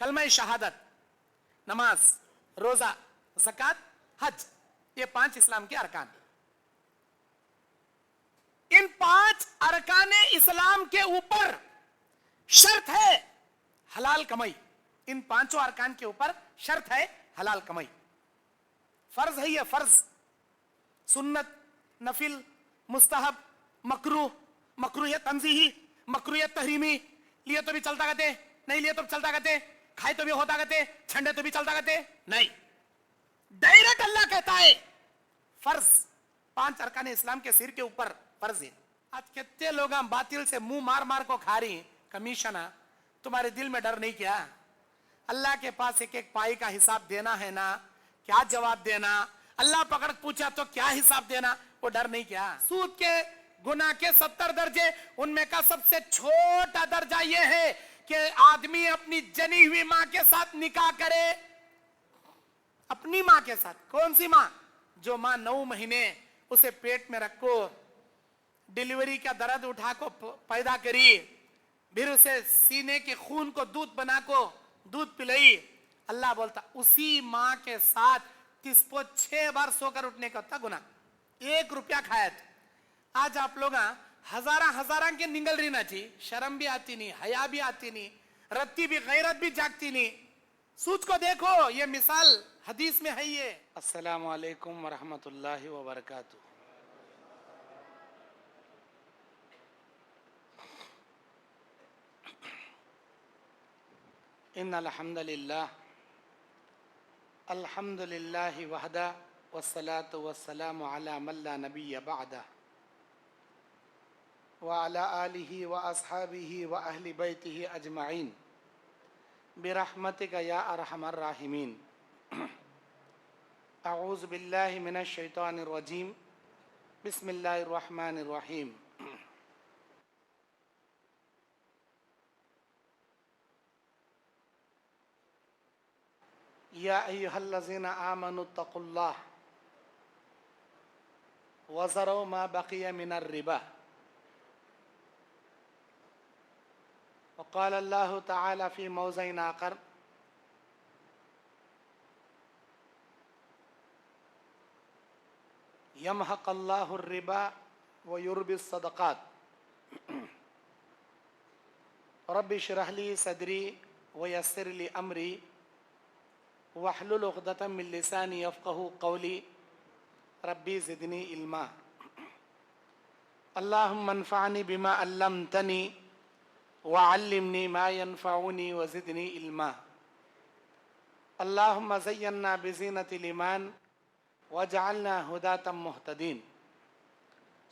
कलमा शहादत, नमाज, रोजा, ज़कात, हज, ये 5 इस्लाम के अरकान। इन 5 अरकाने इस्लाम के ऊपर शर्त है हलाल कमाई। इन 5 अरकान के ऊपर शर्त है हलाल कमाई। फर्ज है ये, फर्ज, सुन्नत, नफिल, मुस्तहब, मकरूह, मकरूह तंजीही, मकरूह तहरीमी, लिए तो भी चलता कहते, नहीं लिए तो भी चलता कहते, खाए तो भी होता कहते, ठंडे तो भी चलता कहते, नहीं। डायरेक्ट अल्लाह कहता है फर्ज, 5 अरकान इस्लाम के सिर के ऊपर फर्ज है। आज कितने लोग हम बातिल से मुंह मार मार को खा रही कमीशना, तुम्हारे दिल में डर नहीं क्या? अल्लाह के पास एक एक पाई का हिसाब देना है ना, क्या जवाब देना? अल्लाह पकड़ पूछा तो क्या हिसाब देना, वो डर नहीं क्या? सूद के गुनाह के 70 दर्जे, उनमें का सबसे छोटा दर्जा यह है कि आदमी अपनी जनी हुई मां के साथ निकाह करे। अपनी मां के साथ। कौन सी मां? जो मां 9 महीने उसे पेट में रखो, डिलीवरी का दर्द उठा को पैदा करी, फिर उसे सीने के खून को दूध बना को दूध पिलाई। अल्लाह बोलता उसी मां के साथ तिसको 6 बार सोकर उठने का था गुना, 1 रुपया खाया था। आज आप लोग हजारा के निगल रही ना थी, शर्म भी आती नहीं, हया भी आती नहीं, रत्ती भी गैरत भी जागती नहीं। सूच को देखो, ये मिसाल हदीस में है ये। अस्सलामु अलैकुम वरहमतुल्लाहि वबरकातुहू। इन्नल हम्दुलिल्लाह अल्हम्दुलिल्लाहि वहदा वस्सलातु वस्सलामु अला मन ला नबिय्य बअदा व अला आलिहि व अस्हाबिहि व अहलि बैतिहि अजमईन बिरहमतिका या अरहमर राहिमीन। अऊज़ु बिल्लाहि मिनश शैतानिर रजीम। बिस्मिल्लाहिर रहमानिर रहीम। या अय्युहल्लज़ीना आमनुत्तक़ुल्लाह वज़रू मा बक़िया मिनर रिबा वक़ाल अल्लाहु तआला फ़ी मौज़िन आख़र यमहक़ुल्लाहु रिबा व युर्बिस सदक़ात रब्बि इश्रह ली सदरी व यस्सिर ली अमरी वहलुल उक़दतम मिन लिसानी यफ़क़हू क़ौली रब्बी ज़िदनी इल्मा। अल्लाहुम्मा अन्फ़अनी बिमा अल्लमतनी व अल्लिमनी मा यनफ़अनी व ज़िदनी इल्मा। अल्लाहुम्मा ज़य्यन्ना बिज़ीनतिल ईमान वजअलना हुदातम मुहतदीन।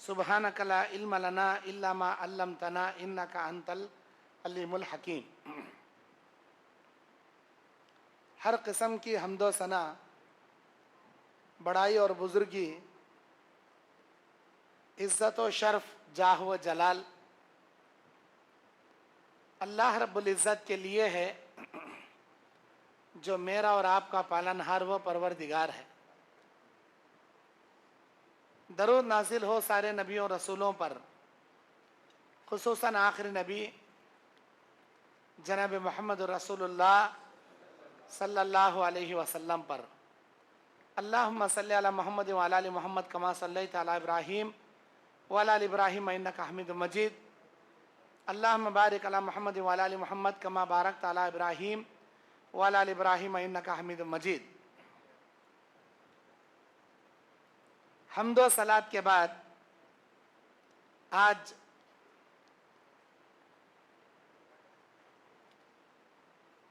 सुब्हानका ला इल्म लना इल्ला मा अल्लमतना इन्नका अंतल अलीमुल हकीम। हर किस्म की हम्दो सना, बड़ाई और बुजुर्गी, इज़्ज़त व शर्फ, जाह व जलाल अल्लाह रब्बुल इज़्ज़त के लिए है, जो मेरा और आपका पालनहार व परवरदिगार है। दरूद नाजिल हो सारे नबियों रसूलों पर, खुसूसन आखिरी नबी जनाब मोहम्मद रसूलुल्लाह सल्लल्लाहु अलैहि वसल्लम पर। अल्लाहुम्मा सल्लि अला मोहम्मद व अला आलि मोहम्मद कमा सल्लैता अला इब्राहीम व अला आलि इब्राहीम इन्नका हमीदुम मजीद। अल्लाहुम्मा बारिक अला मोहम्मद व अला आलि मोहम्मद कमा बारकता अला इब्राहीम व अला आलि इब्राहीम इन्नका हमीदुम मजीद। हम्दो सलात के बाद आज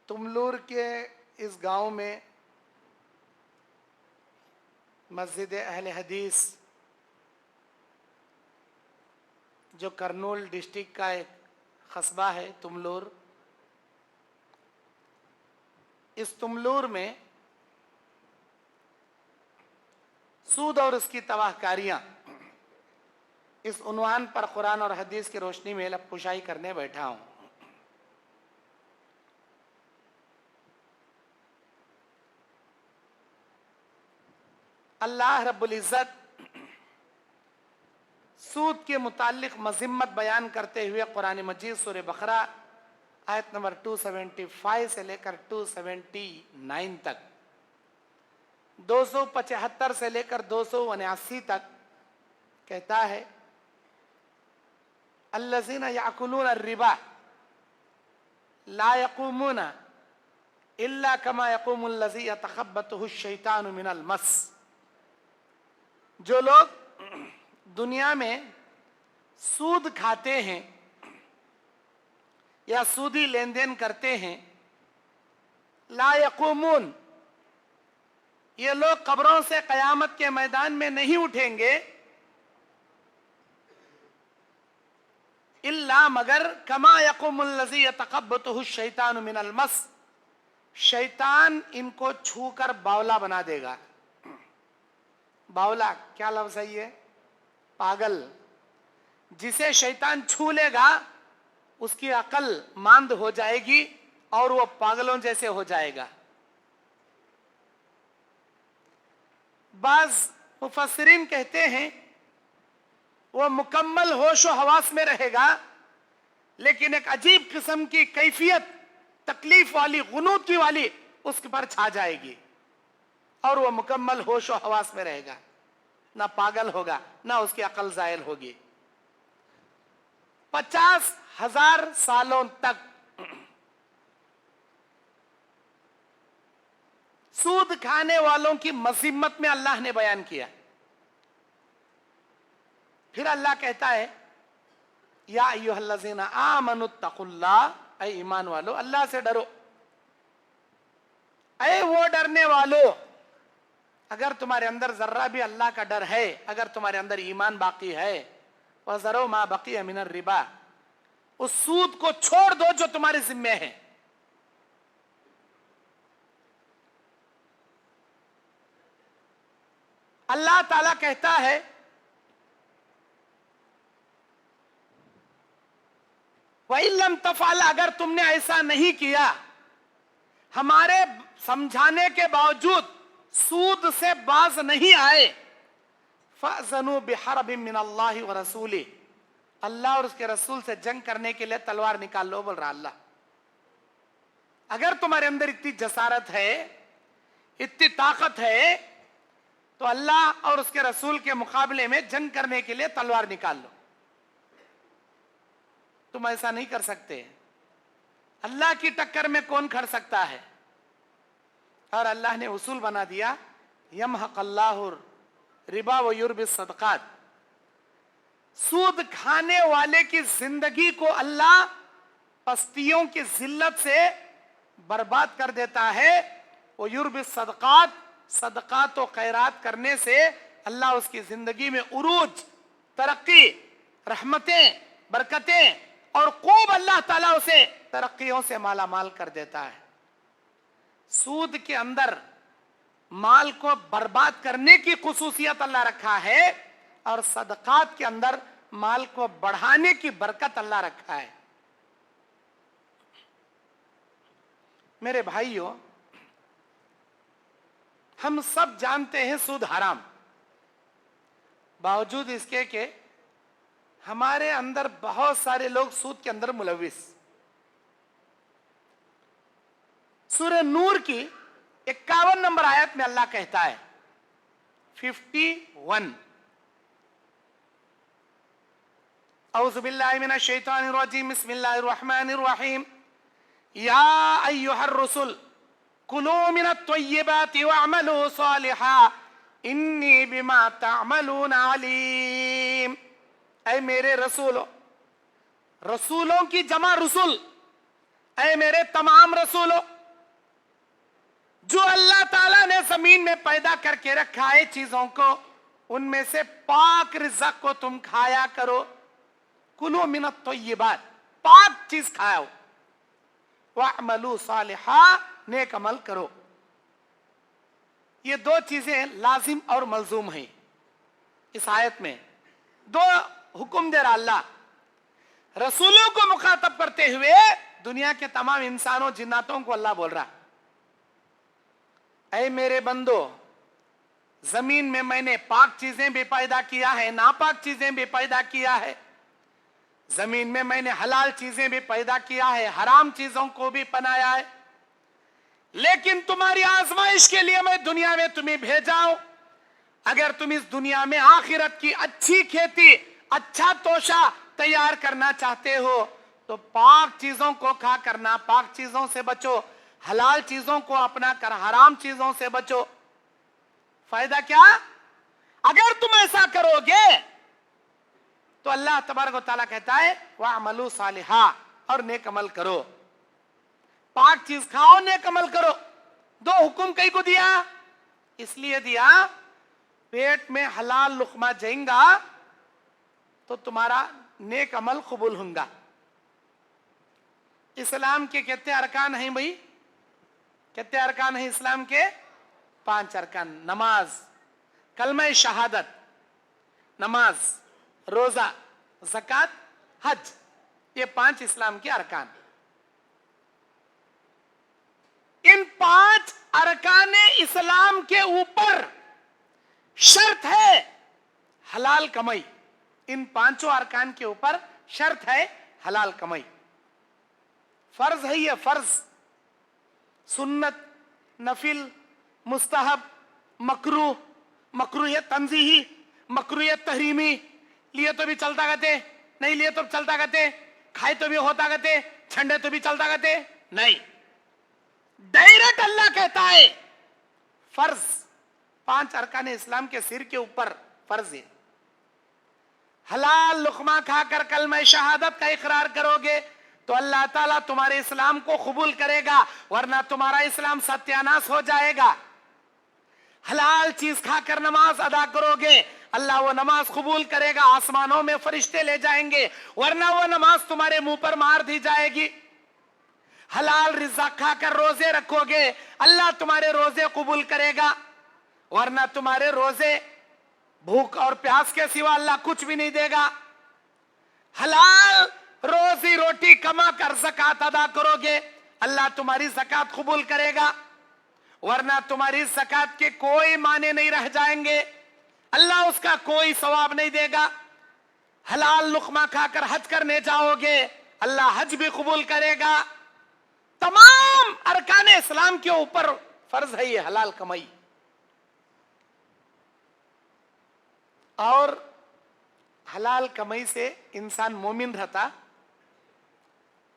तुमलूर के इस गांव में मस्जिद अहले हदीस, जो करनूल डिस्ट्रिक्ट का एक कस्बा है तुमलूर, इस तुमलूर में सूद और उसकी तबाहकारियाँ, इस उन्वान पर कुरान और हदीस की रोशनी में लबकुशाई करने बैठा हूँ। अल्लाह रब्बुल इज़्ज़त सूद के मुतालिक मज़म्मत बयान करते हुए कुरान मजीद सूरह बकरा आयत नंबर 275 से लेकर 279 तक, 275 से लेकर 279 तक कहता है, अल्लज़ीना याकुलून रिबा ला यक़ूमूना इल्ला कमा यक़ूमुल लज़ी यतख़ब्बतुहु शैतानु मिनल मस। जो लोग दुनिया में सूद खाते हैं या सूदी लेन देन करते हैं, ला यक़ूमून, ये लोग कब्रों से कयामत के मैदान में नहीं उठेंगे, इल्ला मगर कमा यक़ूमुल लज़ी यतख़ब्बतुहु शैतानु मिनल मस, शैतान इनको छूकर बावला बना देगा। बावला क्या लफ्ज़ है ये? पागल। जिसे शैतान छू लेगा उसकी अकल मांद हो जाएगी और वो पागलों जैसे हो जाएगा। बाज मुफस्सिरीन कहते हैं वो मुकम्मल होशो हवास में रहेगा, लेकिन एक अजीब किस्म की कैफियत तकलीफ वाली, गुनूती वाली उसके पर छा जाएगी और वो मुकम्मल होशो हवास में रहेगा, ना पागल होगा ना उसकी अकल जायल होगी। 50,000 सालों तक सूद खाने वालों की मज़म्मत में अल्लाह ने बयान किया। फिर अल्लाह कहता है, या अय्युहल्लज़ीना आमनुत्तकुल्लाह, ऐ ईमान वालो अल्लाह से डरो। ऐ वो डरने वालों, अगर तुम्हारे अंदर जर्रा भी अल्लाह का डर है, अगर तुम्हारे अंदर ईमान बाकी है, वज़रो मा बक़िया मिनर रिबा, उस सूद को छोड़ दो जो तुम्हारे जिम्मे है। अल्लाह ताला कहता है, वइल्लम तफ़अल, अगर तुमने ऐसा नहीं किया, हमारे समझाने के बावजूद सूद से बाज नहीं आए, फ़अज़नु बिहर्बिन मिनल्लाहि व रसूलिही, अल्लाह और उसके रसूल से जंग करने के लिए तलवार निकाल लो, बोल रहा अल्लाह। अगर तुम्हारे अंदर इतनी जसारत है, इतनी ताकत है, तो अल्लाह और उसके रसूल के मुकाबले में जंग करने के लिए तलवार निकाल लो। तुम ऐसा नहीं कर सकते। अल्लाह की टक्कर में कौन खड़ सकता है? और अल्लाह ने उसूल बना दिया, यमहक़ल्लाहु रिबा व युर्बिस सदक़ात, सूद खाने वाले की जिंदगी को अल्लाह पस्तियों की जिल्लत से बर्बाद कर देता है। वो युर्बिस सदक़ात, सदक़ात व खैरात करने से अल्लाह उसकी जिंदगी में उरूज, तरक्की, रहमतें, बरकतें और खूब अल्लाह ताला उसे तरक्कियों से माला माल कर देता है। सूद के अंदर माल को बर्बाद करने की खुसूसियत अल्लाह रखा है और सदकात के अंदर माल को बढ़ाने की बरकत अल्लाह रखा है। मेरे भाइयों, हम सब जानते हैं सूद हराम, बावजूद इसके कि हमारे अंदर बहुत सारे लोग सूद के अंदर मुलविस। सूरह नूर की 51 नंबर आयत में अल्लाह कहता है, 51, औज़ु बिल्लाहि मिनश शैतानिर रजीम, बिस्मिल्लाहिर रहमानिर रहीम, या अय्युहर रसूल कुलू मिनत तय्यिबाति वअमलू सालिहा इन्नी बिमा तअमलून अलीम। ऐ मेरे रसूलों, रसूलों की जमा रसूल, ऐ मेरे तमाम रसूलों, जो अल्लाह ताला ने जमीन में पैदा करके रखा है चीजों को, उनमें से पाक रिज़्क़ को तुम खाया करो। कुलू मिनत तय्यिबात, पाक चीज खाओ, वअमलू सालिहा, नेक अमल करो। ये दो चीजें लाजिम और मलजूम हैं। इस आयत में दो हुक्म दे रहा अल्लाह, रसूलों को मुखातब करते हुए दुनिया के तमाम इंसानों जिन्नातों को अल्लाह बोल रहा, ऐ मेरे बंदो, जमीन में मैंने पाक चीजें भी पैदा किया है, नापाक चीजें भी पैदा किया है। जमीन में मैंने हलाल चीजें भी पैदा किया है, हराम चीजों को भी बनाया है, लेकिन तुम्हारी आजमाइश के लिए मैं दुनिया में तुम्हें भेजा हूं। अगर तुम इस दुनिया में आखिरत की अच्छी खेती, अच्छा तोशा तैयार करना चाहते हो तो पाक चीजों को खा करना, पाक चीजों से बचो, हलाल चीजों को अपना कर हराम चीजों से बचो। फायदा क्या? अगर तुम ऐसा करोगे तो अल्लाह तबारक व तआला कहता है वअमलू सालिहा, और नेक अमल करो, पाक चीज खाओ, नेक अमल करो। दो हुक्म कई को दिया, इसलिए दिया पेट में हलाल लुकमा जाएगा तो तुम्हारा नेक अमल कबूल होगा। इस्लाम के कितने अरकान हैं भाई? कितने अरकान हैं इस्लाम के? 5 अरकान। नमाज, कलमा शहादत, नमाज, रोजा, ज़कात, हज, ये 5 इस्लाम के अरकान। इन 5 अरकान इस्लाम के ऊपर शर्त है हलाल कमाई। इन 5 अरकान के ऊपर शर्त है हलाल कमाई। फर्ज है ये, फर्ज, सुन्नत, नफिल, मुस्तहब, मकरूह, मकरूह तंजीही, मकरूह तहरीमी, लिए तो भी चलता गते, नहीं लिए तो चलता गते, खाए तो भी होता गते, ठंडे तो भी चलता गते, नहीं। डायरेक्ट अल्लाह कहता है फर्ज, 5 अरकान इस्लाम के सिर के ऊपर फर्ज है। हलाल लुकमा खाकर कलमा शहादत का इकरार करोगे तो अल्लाह ताला तुम्हारे इस्लाम को कबूल करेगा, वरना तुम्हारा इस्लाम सत्यानाश हो जाएगा। हलाल चीज खाकर नमाज अदा करोगे, अल्लाह वो नमाज कबूल करेगा, आसमानों में फरिश्ते ले जाएंगे, वरना वो नमाज तुम्हारे मुंह पर मार दी जाएगी। हलाल रिज़्क़ खाकर रोजे रखोगे, अल्लाह तुम्हारे रोजे कबूल करेगा, वरना तुम्हारे रोजे भूख और प्यास के सिवा अल्लाह कुछ भी नहीं देगा। हलाल रोजी रोटी कमा कर ज़कात अदा करोगे, अल्लाह तुम्हारी ज़कात कबूल करेगा, वरना तुम्हारी ज़कात के कोई माने नहीं रह जाएंगे, अल्लाह उसका कोई सवाब नहीं देगा। हलाल लुकमा खाकर हज करने जाओगे, अल्लाह हज भी कबूल करेगा। तमाम अरकान इस्लाम के ऊपर फर्ज है ये हलाल कमाई। और हलाल कमाई से इंसान मोमिन रहता,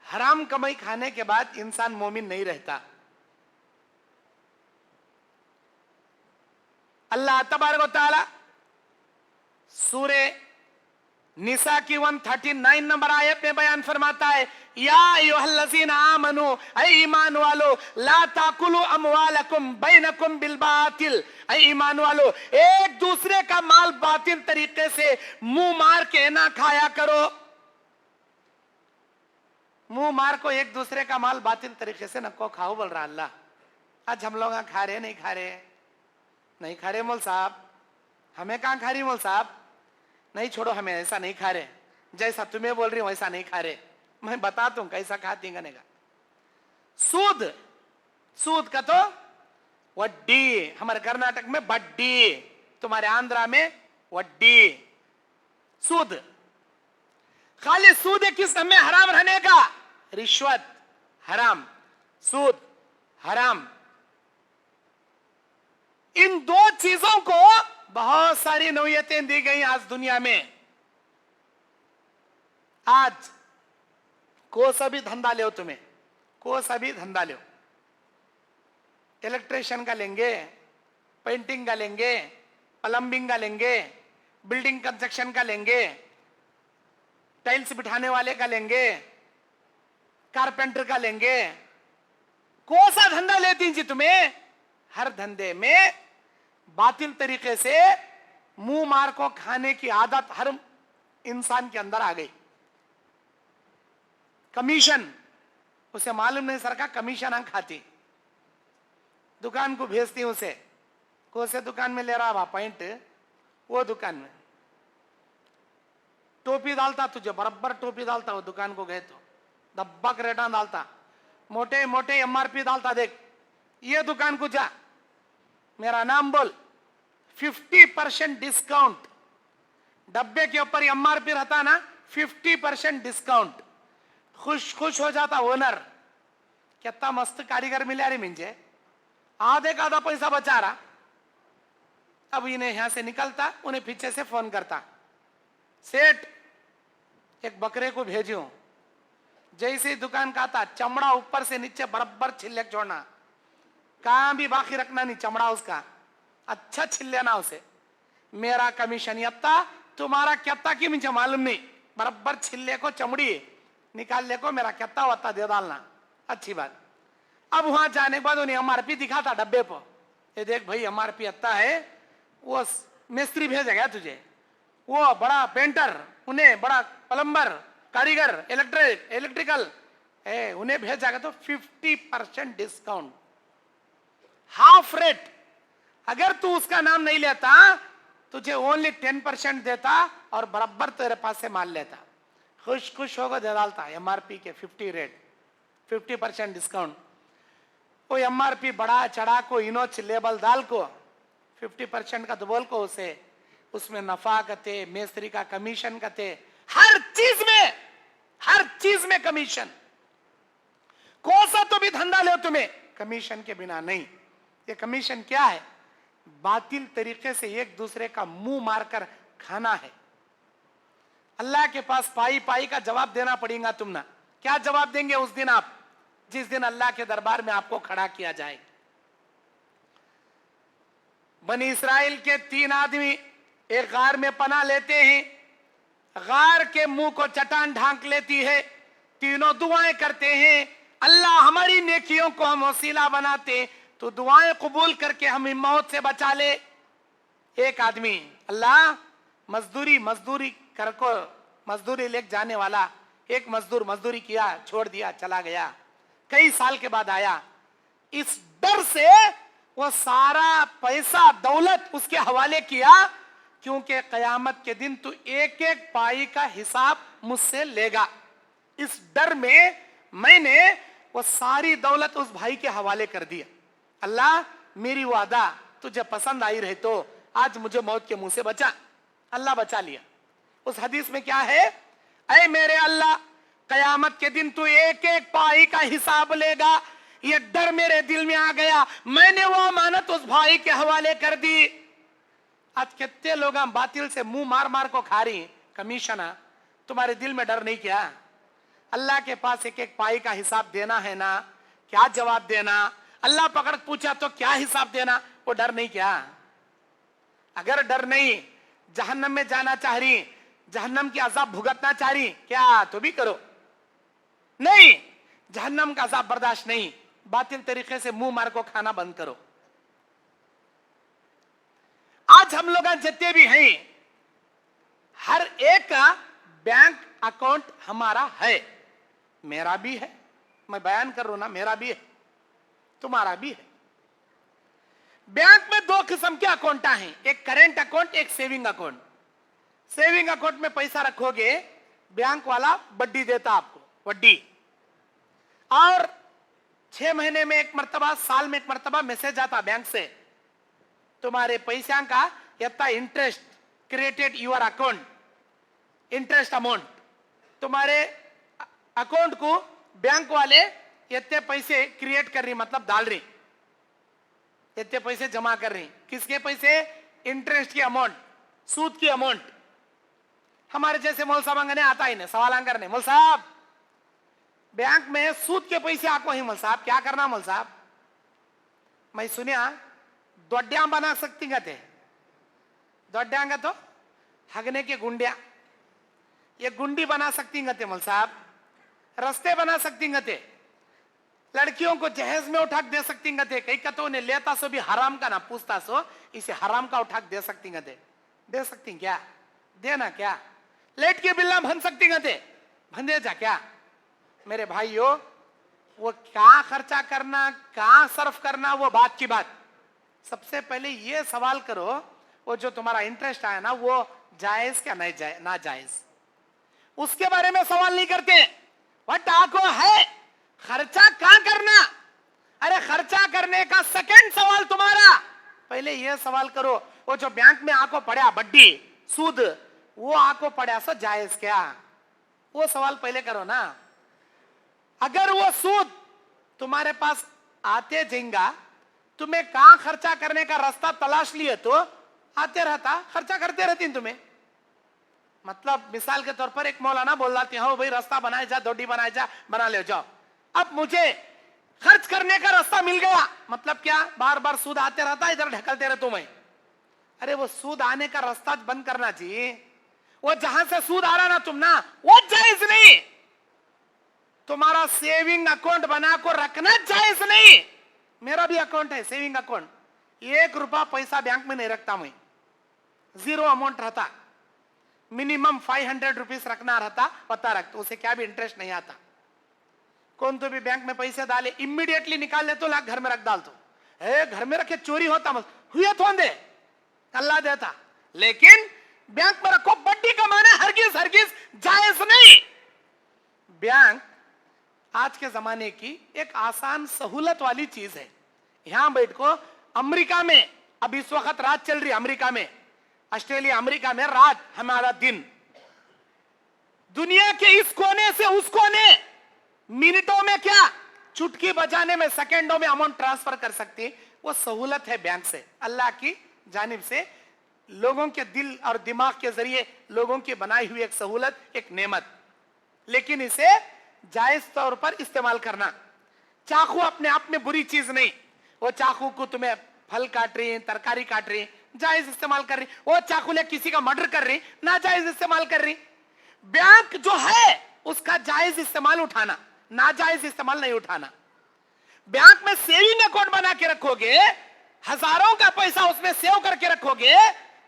हराम कमाई खाने के बाद इंसान मोमिन नहीं रहता। अल्लाह तबारक व तआला सूरे निसा की 139 नंबर आयत में बयान फरमाता है, या अय्युहल्लज़ीना आमनू, ऐ ईमान वालो, ला ताकुलू अमवालकुम बैनकुम बिल बातिल, ऐ ईमान वालो, एक दूसरे का माल बातिल तरीके से मुंह मार के ना खाया करो। मुंह मार को एक दूसरे का माल बातिल तरीके से नको खाओ बोल रहा अल्लाह। आज हम लोग खा रहे नहीं खा रहे, नहीं खा रहे मौल साहब, हमें कहां खा रही मौल साहब, नहीं छोड़ो हमें ऐसा नहीं खा रहे, जैसा तुम्हें बोल रही हूं वैसा नहीं खा रहे, मैं बताता हूं कैसा खाती गनेगा। सूद, सूद का तो वड्डी, हमारे कर्नाटक में बड्डी, तुम्हारे आंध्रा में वड्डी। सूद, खाली सूद है किस में हराम रहने का, रिश्वत हराम, सूद हराम। इन 2 चीजों को बहुत सारी नौयतें दी गई आज दुनिया में। आज को सा भी धंधा ले, तुम्हें को सा भी धंधा ले, इलेक्ट्रिशियन का लेंगे, पेंटिंग का लेंगे, प्लम्बिंग का लेंगे, बिल्डिंग कंस्ट्रक्शन का लेंगे, टाइल्स बिठाने वाले का लेंगे, कारपेंटर का लेंगे, कौन सा धंधा लेती जी तुम्हें? हर धंधे में बातिल तरीके से मुंह मार को खाने की आदत हर इंसान के अंदर आ गई। कमीशन, उसे मालूम नहीं सर का कमीशन हम खाती, दुकान को भेजती उसे, कौन से दुकान में ले रहा पॉइंट, वो दुकान में टोपी डालता, तुझे बराबर टोपी डालता, वो दुकान को गए तो दब्बक रेटा डालता, मोटे मोटे एमआरपी डालता, देख ये दुकान को जा, मेरा नाम बोल, 50% डिस्काउंट, डब्बे के ऊपर एमआरपी रहता ना 50% डिस्काउंट. खुश खुश हो जाता ओनर. कितना मस्त कारीगर मिला रे मुझे, आधे का आधा पैसा बचा रहा. अब इन्हें यहां से निकलता, उन्हें पीछे से फोन करता, सेठ एक बकरे को भेजो. जैसे ही दुकान का आता, चमड़ा ऊपर से नीचे बराबर छिले छोड़ना, कहां भी बाकी रखना नहीं. चमड़ा उसका अच्छा छिल ना उसे. मेरा कमीशन यत्ता, तुम्हारा कितना की मुझे मालूम नहीं. बराबर छिल्ले को चमड़ी निकाल ले को मेरा कितना होता दे डालना. अच्छी बात. अब वहां जाने के बाद उन्हें एमआरपी दिखाता डब्बे पर. ये देख भाई एमआरपी इतना है. वो मिस्त्री भेजेगा तुझे, वो बड़ा पेंटर, उन्हें बड़ा प्लम्बर, कारीगर, इलेक्ट्रिकल उन्हें भेजा तो 50% डिस्काउंट, हाफ रेट. अगर तू उसका नाम नहीं लेता तुझे ओनली 10% देता और बराबर तेरे पास से माल लेता. खुश खुश होकर दे डालता एमआरपी के 50 रेट, 50% डिस्काउंट. वो एमआरपी बढ़ा चढ़ा को इनोच लेबल डाल को 50% का तो बोल को उसे, उसमें नफा कते, मेस्त्री का कमीशन कते, हर चीज में कमीशन. कौन सा तो भी धंधा ले तुम्हें कमीशन के बिना नहीं. ये कमीशन क्या है? बातिल तरीके से एक दूसरे का मुंह मारकर खाना है. अल्लाह के पास पाई पाई का जवाब देना पड़ेगा. तुम ना क्या जवाब देंगे उस दिन आप, जिस दिन अल्लाह के दरबार में आपको खड़ा किया जाए. बनी इस्राइल के 3 आदमी एक गार में पनाह लेते हैं. गार के मुंह को चट्टान ढांक लेती है. तीनों दुआएं करते हैं, अल्लाह हमारी नेकियों को हम वसीला बनाते तो दुआएं कबूल करके हमें मौत से बचा ले. एक आदमी अल्लाह मजदूरी कर को मजदूरी ले जाने वाला एक मजदूर मजदूरी किया, छोड़ दिया, चला गया. कई साल के बाद आया. इस डर से वो सारा पैसा दौलत उसके हवाले किया, क्योंकि कयामत के दिन तू एक एक पाई का हिसाब मुझसे लेगा. इस डर में मैंने वो सारी दौलत उस भाई के हवाले कर दिया. अल्लाह मेरी वादा तुझे पसंद आई रहे तो आज मुझे मौत के मुंह से बचा. अल्लाह बचा लिया. उस हदीस में क्या है? ऐ मेरे अल्लाह, कयामत के दिन तू एक एक पाई का हिसाब लेगा. ये डर मेरे दिल में आ गया, मैंने वो अमानत उस भाई के हवाले कर दी. आज कितने लोग बातिल से मुंह मार मार को खा रही कमीशन. तुम्हारे दिल में डर नहीं क्या? अल्लाह के पास एक एक पाई का हिसाब देना है ना, क्या जवाब देना? अल्लाह पकड़ पूछा तो क्या हिसाब देना? वो डर नहीं क्या? अगर डर नहीं, जहन्नम में जाना चाह रही, जहन्नम की अजाब भुगतना चाह रही, क्या तो भी करो. नहीं, जहन्नम का अजाब बर्दाश्त नहीं. बातिल तरीके से मुंह मार को खाना बंद करो. आज हम लोग जितने भी हैं, हर एक का बैंक अकाउंट हमारा है. मेरा भी है, मैं बयान कर रहा हूं ना, मेरा भी है, तुम्हारा भी है. बैंक में 2 किस्म के अकाउंट हैं, एक करेंट अकाउंट, एक सेविंग अकाउंट. सेविंग अकाउंट में पैसा रखोगे, बैंक वाला वड्डी देता आपको, वड्डी. और 6 महीने में एक मर्तबा, साल में एक मर्तबा मैसेज आता बैंक से, तुम्हारे पैसा का इतना interest created your account, interest amount. तुम्हारे अकाउंट को बैंक वाले इतने पैसे क्रिएट कर रही, मतलब डाल रही, इतने पैसे जमा कर रही. किसके पैसे? इंटरेस्ट की अमाउंट, सूद की अमाउंट. हमारे जैसे मौल साहब ने आता ही नहीं सवाल करने, मौल साहब बैंक में सूद के पैसे आपको ही, मौल साहब क्या करना? मौल साहब मैं सुनिया दोड्या बना सकती गते, दोड्या तो हगने के गुंडिया, ये गुंडी बना सकती गते मौल साहब. रस्ते बना सकती गते, लड़कियों को जहेज में उठा दे सकती गते. कई का तो उन्हें लेता सो भी हराम का ना पूछता सो, इसे हराम का उठा दे सकती गते. दे सकती क्या? देना क्या? लेट के बिल्ला भन सकती गते, भंदे जा क्या? मेरे भाइयों, वो क्या खर्चा करना, कहां सर्फ करना, वो बात की बात. सबसे पहले ये सवाल करो, वो जो तुम्हारा इंटरेस्ट आया ना, वो जायज क्या ना जायज, उसके बारे में सवाल नहीं करते. वट आको है खर्चा कहां करना? अरे खर्चा करने का सेकंड सवाल तुम्हारा, पहले यह सवाल करो, वो जो बैंक में आको पड़ा वड्डी सूद, वो आको पड़ा सो जायज क्या? वो सवाल पहले करो ना। अगर वो सूद तुम्हारे पास आते जाएगा, तुम्हें कहां खर्चा करने का रास्ता तलाश लिए तो आते रहता, खर्चा करते रहती तुम्हें। मतलब मिसाल के तौर पर एक मौलाना बोल रहा है, भाई रास्ता बनाए जा, दोडी बनाए जा, बना ले जाओ। अब मुझे खर्च करने का रास्ता मिल गया, मतलब क्या, बार बार सूद आते रहता, इधर ढकलते रहे तुम्हें। अरे वो सूद आने का रास्ता बंद करना चाहिए। वो जहां से सूद आ रहा ना तुम ना, वो जायज नहीं। तुम्हारा सेविंग अकाउंट बना को रखना जायज नहीं। मेरा भी अकाउंट है, सेविंग अकाउंट। 1 रुपया पैसा बैंक में नहीं रखता मैं, 0 अमाउंट रहता। मिनिमम 500 रुपीज रखना रहता, पता रखता, उसे क्या भी इंटरेस्ट नहीं आता। कौन तो भी बैंक में पैसे डाले, इमीडिएटली निकाल ले तो लाख घर में रख डाल तो, घर में रखे चोरी होता मत हुए तो दे, अल्लाह देता। लेकिन बैंक में रखो, बड्डी कमाना हरगिज हरगिज जायज नहीं। बैंक आज के जमाने की एक आसान सहूलत वाली चीज है। यहां बैठ को अमेरिका में, अब इस वक्त रात चल रही अमेरिका में, ऑस्ट्रेलिया अमेरिका में रात, हमारा दिन। दुनिया के इस कोने से उस कोने मिनटों में, क्या चुटकी बजाने में, सेकंडों में अमाउंट ट्रांसफर कर सकती है। वो सहूलत है बैंक से, अल्लाह की जानिब से लोगों के दिल और दिमाग के जरिए लोगों की बनाई हुई एक सहूलत, एक नेमत। लेकिन इसे जायज तौर पर इस्तेमाल करना। चाकू अपने आप में बुरी चीज नहीं। वो चाकू को तुम्हें फल काट रही, तरकारी काट रही, जायज इस्तेमाल कर रही। वो चाकू ले किसी का मर्डर कर रही, नाजायज इस्तेमाल कर रही। बैंक जो है उसका जायज इस्तेमाल उठाना, नाजायज इस्तेमाल नहीं उठाना। बैंक में सेविंग अकाउंट बना के रखोगे, हजारों का पैसा उसमें सेव करके रखोगे,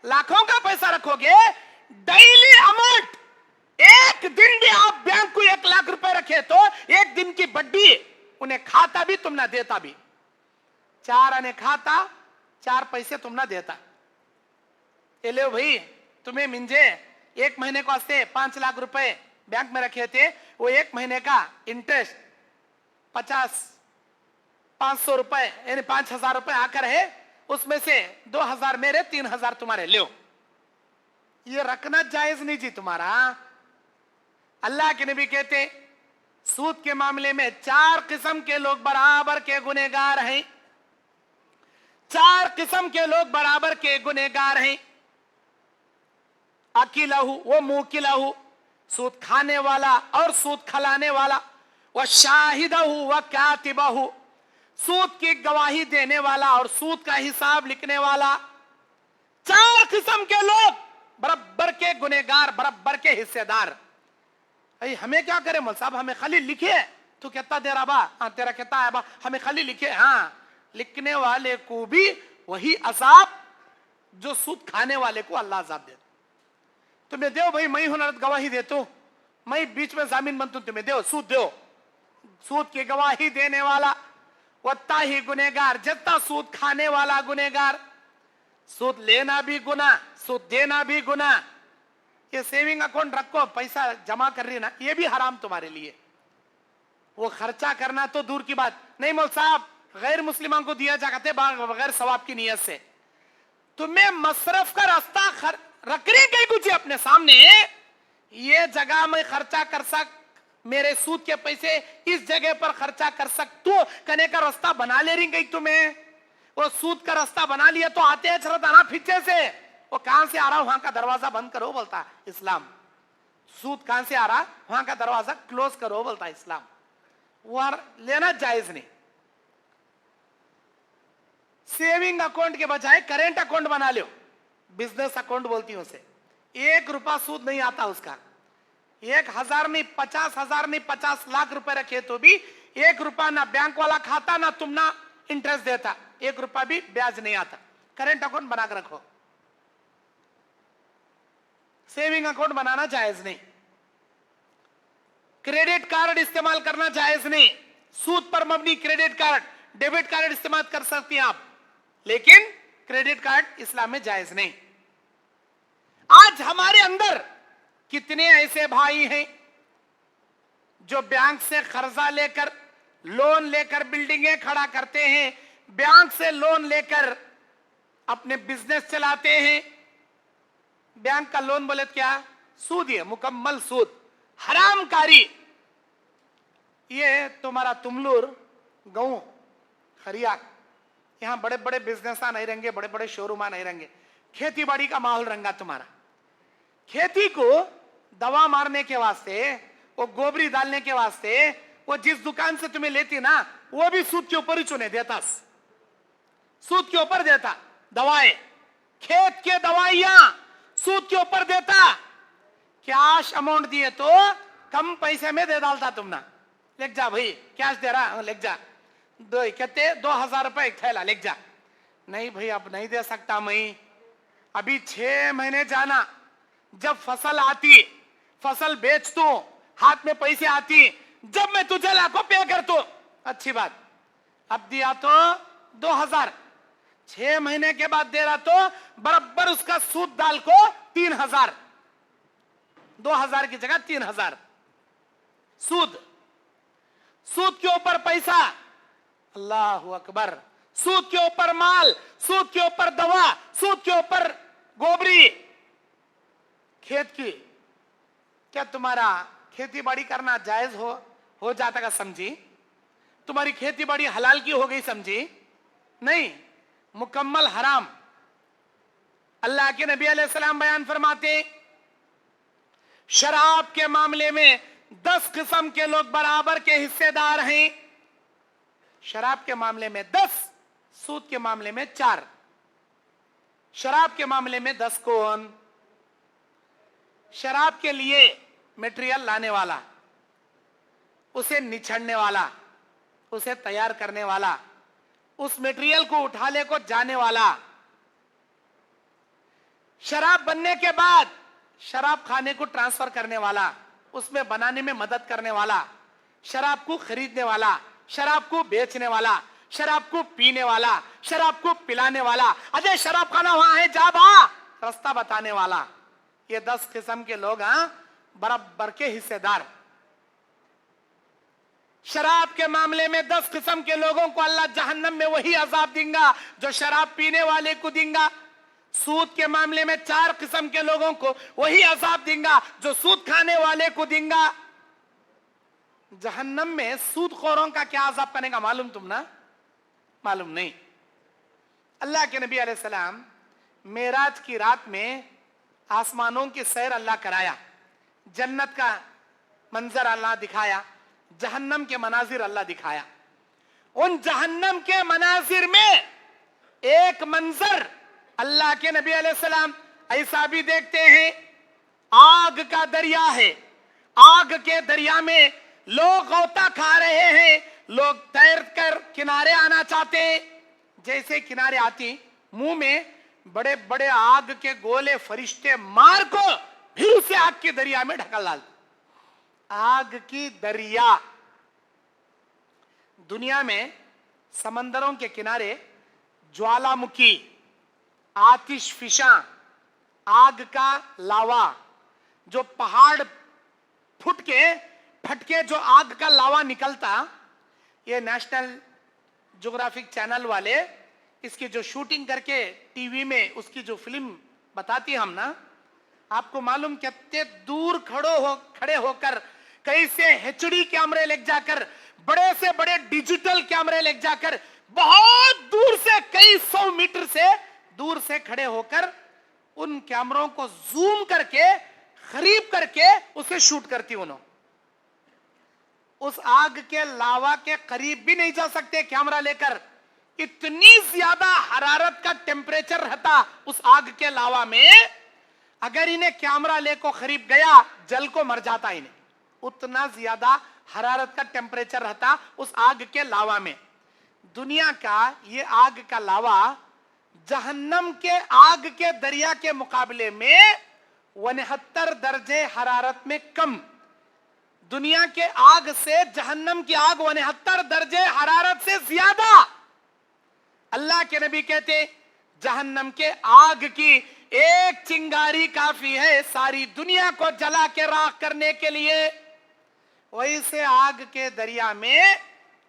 लाखों का पैसा रखोगे, डेली अमाउंट। एक दिन भी आप बैंक को 1 लाख रुपए रखे तो 1 दिन की वड्डी उन्हें खाता भी तुम ना देता भी। 4 आने खाता, 4 पैसे तुम ना देता। ये लो भाई, तुम्हें मिंजे 1 महीने को वास्ते 5 लाख रुपए बैंक में रखे थे, वो 1 महीने का इंटरेस्ट 500 रुपए यानी 5,000 रुपए आकर है, उसमें से 2,000 मेरे, 3,000 तुम्हारे, लो। ये रखना जायज नहीं जी तुम्हारा। अल्लाह के नबी कहते सूद के मामले में 4 किस्म के लोग बराबर के गुनहगार हैं। 4 किस्म के लोग बराबर के गुनहगार हैं। अकीलहू, वो मुकिलहू, सूद खाने वाला और सूद खिलाने वाला, वह शाहिदहू व कातिबहू, सूद की गवाही देने वाला और सूद का हिसाब लिखने वाला। 4 किस्म के लोग बराबर के गुनहगार, बराबर के हिस्सेदार। हमें क्या करे मौल साहब, हमें खाली लिखे, तू कहता दे रहा बा, हाँ तेरा कहता है बा, हमें खाली लिखे। हाँ, लिखने वाले को भी वही अजाब जो सूद खाने वाले को अल्लाह अजाब दे। तुम्हें दो भाई, मैं हुनरत गवाही दे, तो मैं बीच में जामीन बनतू, तुम्हें दो सूद, दो सूद की गवाही देने वाला वत्ता ही गुनहगार, जितना सूद खाने वाला गुनहगार। सूद लेना भी गुनाह, सूद देना भी गुनाह। ये सेविंग अकाउंट रखो, पैसा जमा कर रही ना, ये भी हराम तुम्हारे लिए। वो खर्चा करना तो दूर की बात नहीं मौल साहब, गैर मुस्लिमों को दिया जाते बगैर सवाब की नियत से। तुम्हें मसरफ का रास्ता रख रही कहीं कुछ अपने सामने, ये जगह में खर्चा कर सक, मेरे सूद के पैसे इस जगह पर खर्चा कर सक, तो कहने का रास्ता बना ले रही गई तुम्हें। वो सूद का रास्ता बना लिया तो आते हैं चरत आना पीछे से, वो कहां से आ रहा, वहां का दरवाजा बंद करो बोलता इस्लाम। सूद कहां से आ रहा, वहां का दरवाजा क्लोज करो बोलता इस्लाम। वो लेना जायज नहीं। सेविंग अकाउंट के बजाय करेंट अकाउंट बना लो, बिजनेस अकाउंट बोलती हूं उसे। 1 रुपया सूद नहीं आता उसका। 1,000 नहीं, 50,000 नहीं, 50 लाख रुपए रखे तो भी 1 रुपया ना बैंक वाला खाता, ना तुम ना इंटरेस्ट देता, 1 रुपया भी ब्याज नहीं आता। करेंट अकाउंट बनाकर रखो। सेविंग अकाउंट बनाना जायज नहीं। क्रेडिट कार्ड इस्तेमाल करना जायज नहीं। सूद पर मबनी क्रेडिट कार्ड, डेबिट कार्ड इस्तेमाल कर सकती हैं आप, लेकिन क्रेडिट कार्ड इस्लाम में जायज नहीं। आज हमारे अंदर कितने ऐसे भाई हैं जो बैंक से कर्जा लेकर, लोन लेकर बिल्डिंगें खड़ा करते हैं, बैंक से लोन लेकर अपने बिजनेस चलाते हैं। बैंक का लोन बोले क्या, सूद है, मुकम्मल सूद, हरामकारी। ये तुम्हारा तुमलूर, गांव, खरिया, यहां बड़े बड़े बिजनेस नहीं रहेंगे, बड़े बड़े शोरूम नहीं रहेंगे, खेती बाड़ी का माहौल रंगा तुम्हारा। खेती को दवा मारने के वास्ते, वो गोबरी डालने के वास्ते, वो जिस दुकान से तुम्हें लेती ना, वो भी सूद के ऊपर ही चुने देता, सूद के ऊपर देता दवाएं, खेत के दवाइयां सूद के ऊपर देता। कैश अमाउंट दिए तो कम पैसे में दे डालता तुम ना, लेक जा भाई कैश दे रहा, लेक जा, कहते 2000 रुपए एक थैला, लेक जा। नहीं भाई अब नहीं दे सकता मैं, अभी 6 महीने जाना, जब फसल आती, फसल बेच तू, हाथ में पैसे आती, जब मैं तुझे लाखों पे कर तू, अच्छी बात। अब दिया तो 2000, 6 महीने के बाद दे रहा तो बराबर उसका सूद डाल को 3000, 2000 की जगह 3000 सूद, सूद के ऊपर पैसा, अल्लाह अकबर, सूद के ऊपर माल, सूद के ऊपर दवा, सूद के ऊपर गोबरी खेत की। क्या तुम्हारा खेती बाड़ी करना जायज हो जाता का समझी? तुम्हारी खेती बाड़ी हलाल की हो गई समझी? नहीं, मुकम्मल हराम। अल्लाह के नबी अलैहिस्सलाम बयान फरमाते, शराब के मामले में 10 किस्म के लोग बराबर के हिस्सेदार हैं। शराब के मामले में 10, सूद के मामले में 4। शराब के मामले में 10 कौन? शराब के लिए मटेरियल लाने वाला, उसे निछड़ने वाला, उसे तैयार करने वाला, उस मटेरियल को उठाने को जाने वाला, शराब बनने के बाद शराब खाने को ट्रांसफर करने वाला, उसमें बनाने में मदद करने वाला, शराब को खरीदने वाला, शराब को बेचने वाला, शराब को पीने वाला, शराब को पिलाने वाला, अजय शराब खाना वहां है जा बा, रास्ता बताने वाला। ये 10 किस्म के लोग हैं बराबर के हिस्सेदार। शराब के मामले में 10 किस्म के लोगों को अल्लाह जहन्नम में वही अजाब देगा जो शराब पीने वाले को देगा। सूद के मामले में 4 किस्म के लोगों को वही अजाब देगा जो सूद खाने वाले को देगा। जहन्नम में सूदखोरों का क्या अजाब करेगा मालूम तुम ना? मालूम नहीं। अल्लाह के नबी अलैहिस्सलाम मेराज की रात में आसमानों की सैर अल्लाह कराया, जन्नत का मंजर अल्लाह दिखाया, जहन्नम के मनाजिर अल्लाह दिखाया। उन जहन्नम के मनाजिर में एक मंजर अल्लाह के नबी अलैहिस्सलाम ऐसा भी देखते हैं, आग का दरिया है, आग के दरिया में लोग गोता खा रहे हैं, लोग तैर कर किनारे आना चाहते हैं। जैसे किनारे आती, मुंह में बड़े बड़े आग के गोले फरिश्ते मार को फिर उसे आग के दरिया में ढकल डालते। आग की दरिया, दुनिया में समंदरों के किनारे ज्वालामुखी, आतिशफिशा, आग का लावा, जो पहाड़ फटके जो आग का लावा निकलता, ये नेशनल ज्योग्राफिक चैनल वाले इसकी जो शूटिंग करके टीवी में उसकी जो फिल्म बताती हम ना, आपको मालूम कितने दूर खड़े होकर कैसे एचडी कैमरे ले जाकर, बड़े से बड़े डिजिटल कैमरे ले जाकर, बहुत दूर से कई 100 मीटर से दूर से खड़े होकर उन कैमरों को जूम करके करीब करके उसे शूट करती उन्होंने। उस आग के लावा के करीब भी नहीं जा सकते कैमरा लेकर, इतनी ज्यादा हरारत का टेम्परेचर रहता उस आग के लावा में। अगर इन्हें कैमरा लेको करीब गया जल को मर जाता इन्हें, उतना ज्यादा हरारत का टेम्परेचर रहता उस आग के लावा में। दुनिया का ये आग का लावा जहन्नम के आग के दरिया के मुकाबले में 69 दर्जे हरारत में कम। दुनिया के आग से जहन्नम की आग 69 दर्जे हरारत से ज्यादा। अल्लाह के नबी कहते जहन्नम के आग की एक चिंगारी काफी है सारी दुनिया को जला के राख करने के लिए। वैसे आग के दरिया में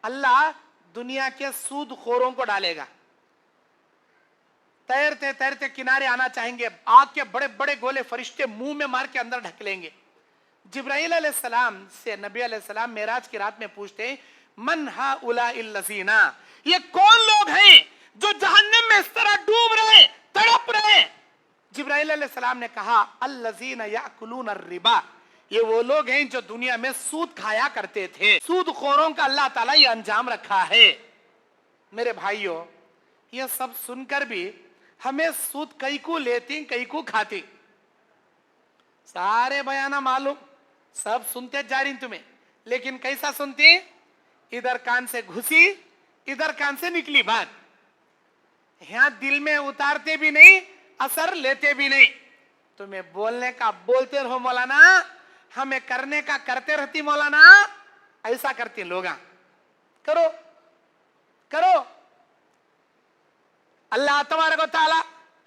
अल्लाह दुनिया के सूदखोरों को डालेगा। तैरते तैरते किनारे आना चाहेंगे, आग के बड़े बड़े गोले फरिश्ते मुंह में मार के अंदर ढक लेंगे। जिब्राइल अलैहिस्सलाम से नबी अलैहिस्सलाम मेराज की रात में पूछते हैं, मन हाउलाइल लज़ीना, ये कौन लोग हैं जो जहन्नम में इस तरह डूब रहे, तड़प रहे? जिब्राइल अलैहिस्सलाम ने कहा, अल्लज़ीना याकुलून अर्रिबा, ये वो लोग हैं जो दुनिया में सूद खाया करते थे। सूदखोरों का अल्लाह ताला ये अंजाम रखा है। मेरे भाइयों, ये सब सुनकर भी हमें सूद कई को लेती कई को खाती, सारे बयाना मालूम, सब सुनते जा रही तुम्हें, लेकिन कैसा सुनती? इधर कान से घुसी, इधर कान से निकली बात, यहां दिल में उतारते भी नहीं, असर लेते भी नहीं। तुम्हें बोलने का बोलते रहो मौलाना, हमें करने का करते रहती मौलाना, ऐसा करती लोग। करो करो। अल्लाह तबारक व तआला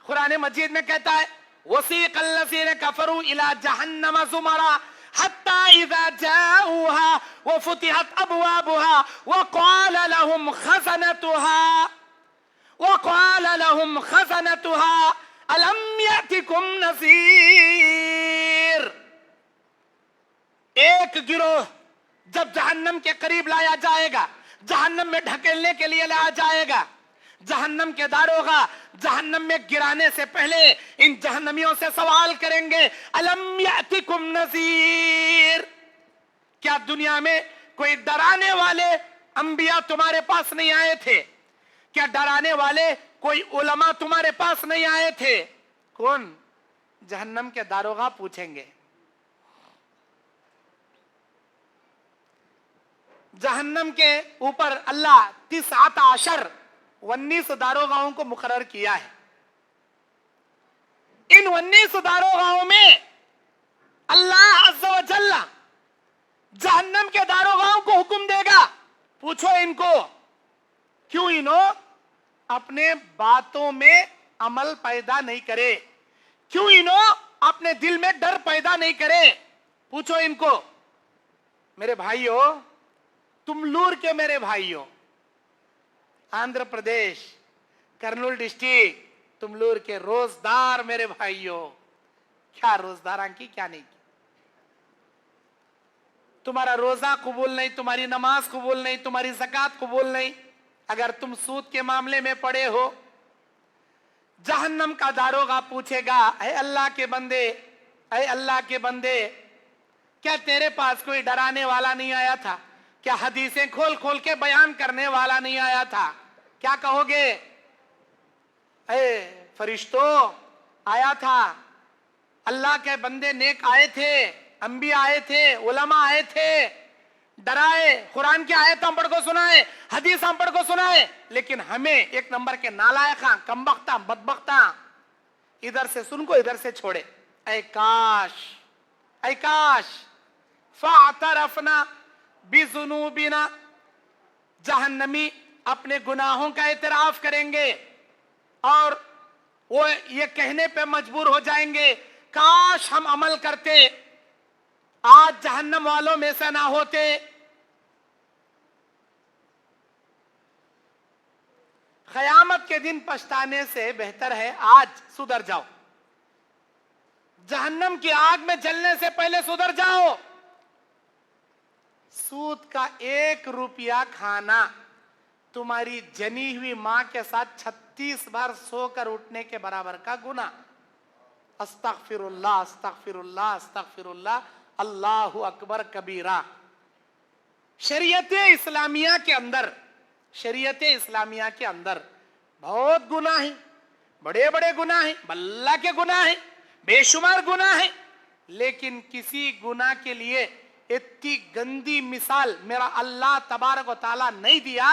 कुरान मजीद में कहता है, वसीक़ल लज़ीना कफ़रू इला जहन्नम ज़ुमरा हत्ता इज़ा जाऊहा व फुतिहत अबवाबुहा व क़ाल लहुम खज़नतुहा अलम यअतिकुम नज़ीर। एक गिरोह जब जहन्नम के करीब लाया जाएगा, जहन्नम में ढकेलने के लिए लाया जाएगा, जहन्नम के दारोगा जहन्नम में गिराने से पहले इन जहन्नमियों से सवाल करेंगे, अलम यातिकुम नज़ीर, क्या दुनिया में कोई डराने वाले अंबिया तुम्हारे पास नहीं आए थे? क्या डराने वाले कोई उलमा तुम्हारे पास नहीं आए थे? कौन? जहन्नम के दारोगा पूछेंगे। जहन्नम के ऊपर अल्लाह 19 दारोगाओं को मुकर्रर किया है। इन 19 दारोगाओं में अल्लाह अज़्ज़ा व जल्ला जहन्नम के दारोगाओं को हुक्म देगा, पूछो इनको, क्यों इन्हों अपने बातों में अमल पैदा नहीं करे, क्यों इन्हों अपने दिल में डर पैदा नहीं करे, पूछो इनको। मेरे भाइयों, तुमलूर के मेरे भाइयों, आंध्र प्रदेश कर्नूल डिस्ट्रिक्ट तुमलूर के रोजदार मेरे भाइयों, क्या रोजदार की क्या नहीं की? तुम्हारा रोजा कबूल नहीं, तुम्हारी नमाज कबूल नहीं, तुम्हारी ज़कात कबूल नहीं, अगर तुम सूद के मामले में पड़े हो, जहन्नम का दारोगा पूछेगा, ऐ अल्लाह के बंदे, ऐ अल्लाह के बंदे, क्या तेरे पास कोई डराने वाला नहीं आया था? क्या हदीसें खोल खोल के बयान करने वाला नहीं आया था? क्या कहोगे? ऐ फरिश्तों, आया था, अल्लाह के बंदे नेक आए थे, अंबिया आए थे, उलमा आए थे, डराए, कुरान की आयत हम पढ़ को सुनाए, हदीस हम पढ़ को सुनाए, लेकिन हमें एक नंबर के नालायका, कमबख्ता, बदबख्ता इधर से सुन को इधर से छोड़े। ऐ काश, ऐ काश, फ़अतरफ़ना बिज़ुनूबिना, जहन्नमी अपने गुनाहों का एतराफ करेंगे और वो ये कहने पे मजबूर हो जाएंगे, काश हम अमल करते, आज जहन्नम वालों में से ना होते। क़यामत के दिन पछताने से बेहतर है आज सुधर जाओ, जहन्नम की आग में जलने से पहले सुधर जाओ। सूद का 1 रुपया खाना तुम्हारी जनी हुई मां के साथ 36 बार सोकर उठने के बराबर का गुनाह। अस्तगफिरुल्लाह, अस्तगफिरुल्लाह, अस्तगफिरुल्लाह, अल्लाहु अकबर कबीरा। शरीयत इस्लामिया के अंदर, शरीयत इस्लामिया के अंदर बहुत गुनाह है, बड़े बड़े गुनाह है, बल्ला के गुनाह है, बेशुमार गुनाह है, लेकिन किसी गुनाह के लिए इतनी गंदी मिसाल मेरा अल्लाह तबारक व तआला नहीं दिया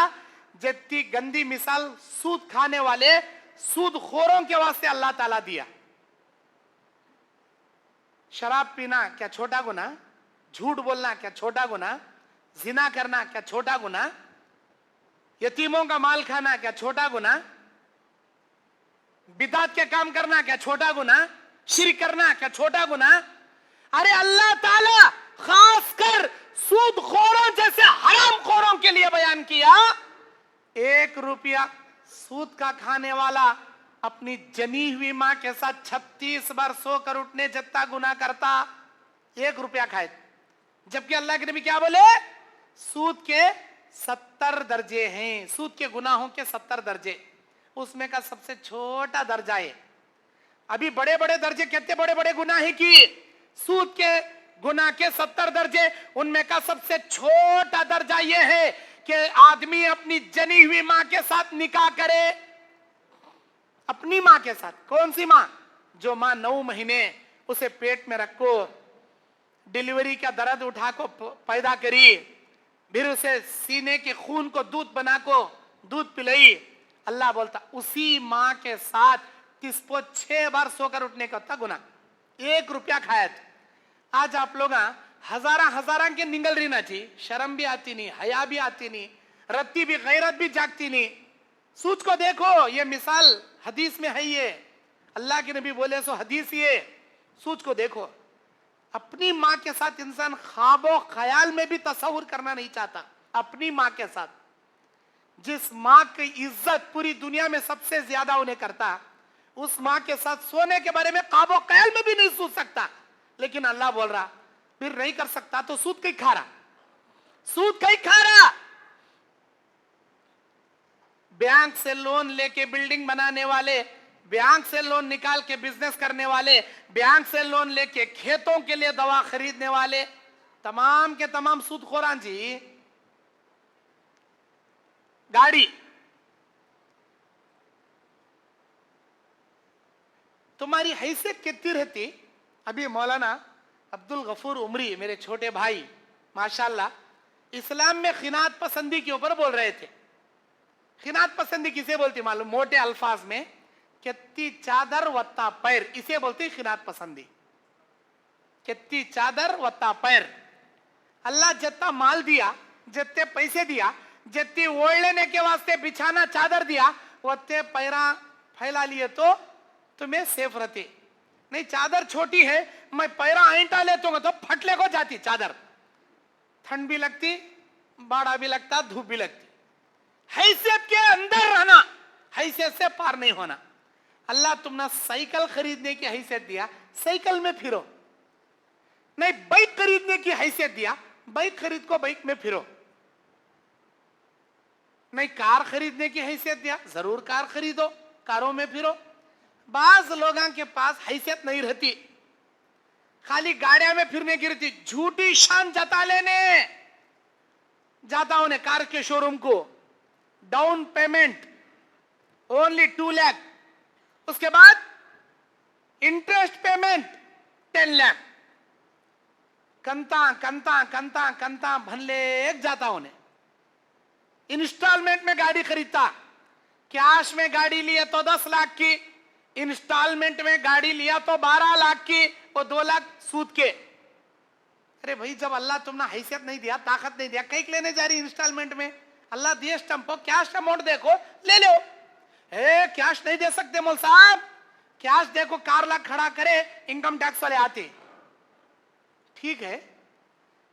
जितनी गंदी मिसाल सूद खाने वाले सूदखोरों के वास्ते अल्लाह ताला दिया। शराब पीना क्या छोटा गुनाह? झूठ बोलना क्या छोटा गुनाह? जिना करना क्या छोटा गुनाह? यतीमों का माल खाना क्या छोटा गुनाह? बिदात के काम करना क्या छोटा गुनाह? शिरक करना क्या छोटा गुनाह? अरे अल्लाह ताला खासकर सूदखोरों जैसे हरामखोरों के लिए बयान किया, 1 रुपया सूद का खाने वाला अपनी जनी हुई मां के साथ 36 बार सोकर उठने जितना गुनाह करता। 1 रुपया खाए, जबकि अल्लाह के नबी क्या बोले, सूद के 70 दर्जे हैं, सूद के गुनाहों के 70 दर्जे, उसमें का सबसे छोटा दर्जा है। अभी बड़े बड़े दर्जे, कितने बड़े बड़े गुनाह है कि सूद के गुनाह के 70 दर्जे, उनमें का सबसे छोटा दर्जा यह है कि आदमी अपनी जनी हुई मां के साथ निकाह करे, अपनी मां के साथ। कौन सी मां? जो मां 9 महीने उसे पेट में रखो, डिलीवरी का दर्द उठा को पैदा करी, फिर उसे सीने के खून को दूध बना को दूध पिलाई। अल्लाह बोलता उसी मां के साथ किसको 6 बार सोकर उठने का था गुना, 1 रुपया खाया था। आज आप लोग हजारा के निगल रही ना थी, शर्म भी आती नहीं, हया भी आती नहीं, रत्ती भी गैरत भी जागती नहीं। सूद को देखो, ये मिसाल हदीस में है, ये अल्लाह के नबी बोले सो हदीस, ये सूद को देखो। अपनी मां के साथ इंसान ख्वाबो ख्याल में भी तस्वुर करना नहीं चाहता, अपनी मां के साथ, जिस मां की इज्जत पूरी दुनिया में सबसे ज्यादा उन्हें करता, उस मां के साथ सोने के बारे में ख्वाबो ख्याल में भी नहीं सोच सकता। लेकिन अल्लाह बोल रहा फिर नहीं कर सकता तो सूद कहीं खा रहा, सूद कहीं खा रहा। बैंक से लोन लेके बिल्डिंग बनाने वाले, बैंक से लोन निकाल के बिजनेस करने वाले, बैंक से लोन लेके खेतों के लिए दवा खरीदने वाले, तमाम के तमाम सूदखोरान जी। गाड़ी, तुम्हारी हैसियत कितनी रहती? अभी मौलाना अब्दुल गफूर उमरी, मेरे छोटे भाई, माशाल्लाह, इस्लाम में खिनात पसंदी के ऊपर बोल रहे थे। खिनात पसंदी किसे बोलती मालूम? मोटे अल्फाज में कितनी चादर वत्ता पैर, इसे बोलती खिनात पसंदी। कितनी चादर वत्ता पैर, अल्लाह जितना माल दिया, जितने पैसे दिया, जितनी ओढ़ लेने के वास्ते बिछाना चादर दिया, उतने पैरा फैला लिए तो तुम्हें सेफ रहती। नहीं, चादर छोटी है, मैं पैरा ऐंठा लेता हूं तो फटले को जाती चादर, ठंड भी लगती, बाड़ा भी लगता, धूप भी लगती। हैसियत के अंदर रहना, हैसियत से पार नहीं होना। अल्लाह तुमने साइकिल खरीदने की हैसियत दिया, साइकिल में फिरो। नहीं, बाइक खरीदने की हैसियत दिया, बाइक खरीद को बाइक में फिरो। नहीं, कार खरीदने की हैसियत दिया, जरूर कार खरीदो, कारों में फिरो। बाज लोगों के पास हैसियत नहीं रहती, खाली गाड़ियां में फिरने की रहती, झूठी शान जता लेने जाता उन्हें कार के शोरूम को, डाउन पेमेंट ओनली 2 लाख, उसके बाद इंटरेस्ट पेमेंट 10 लाख, कंता कंता कंता कंता भनले एक जाता उन्हें। इंस्टॉलमेंट में गाड़ी खरीदता, कैश में गाड़ी लिए तो 10 लाख की, इंस्टॉलमेंट में गाड़ी लिया तो 12 लाख की, वो 2 लाख सूद के। अरे भाई, जब अल्लाह तुमने हैसियत नहीं दिया, ताकत नहीं दिया, कहीं लेने जा रही इंस्टॉलमेंट में? अल्लाह दिए स्टम्पो, कैश अमाउंट देखो, ले लो। कैश नहीं दे सकते मौल साहब, कैश देखो, 4 लाख खड़ा करे, इनकम टैक्स वाले आते। ठीक है,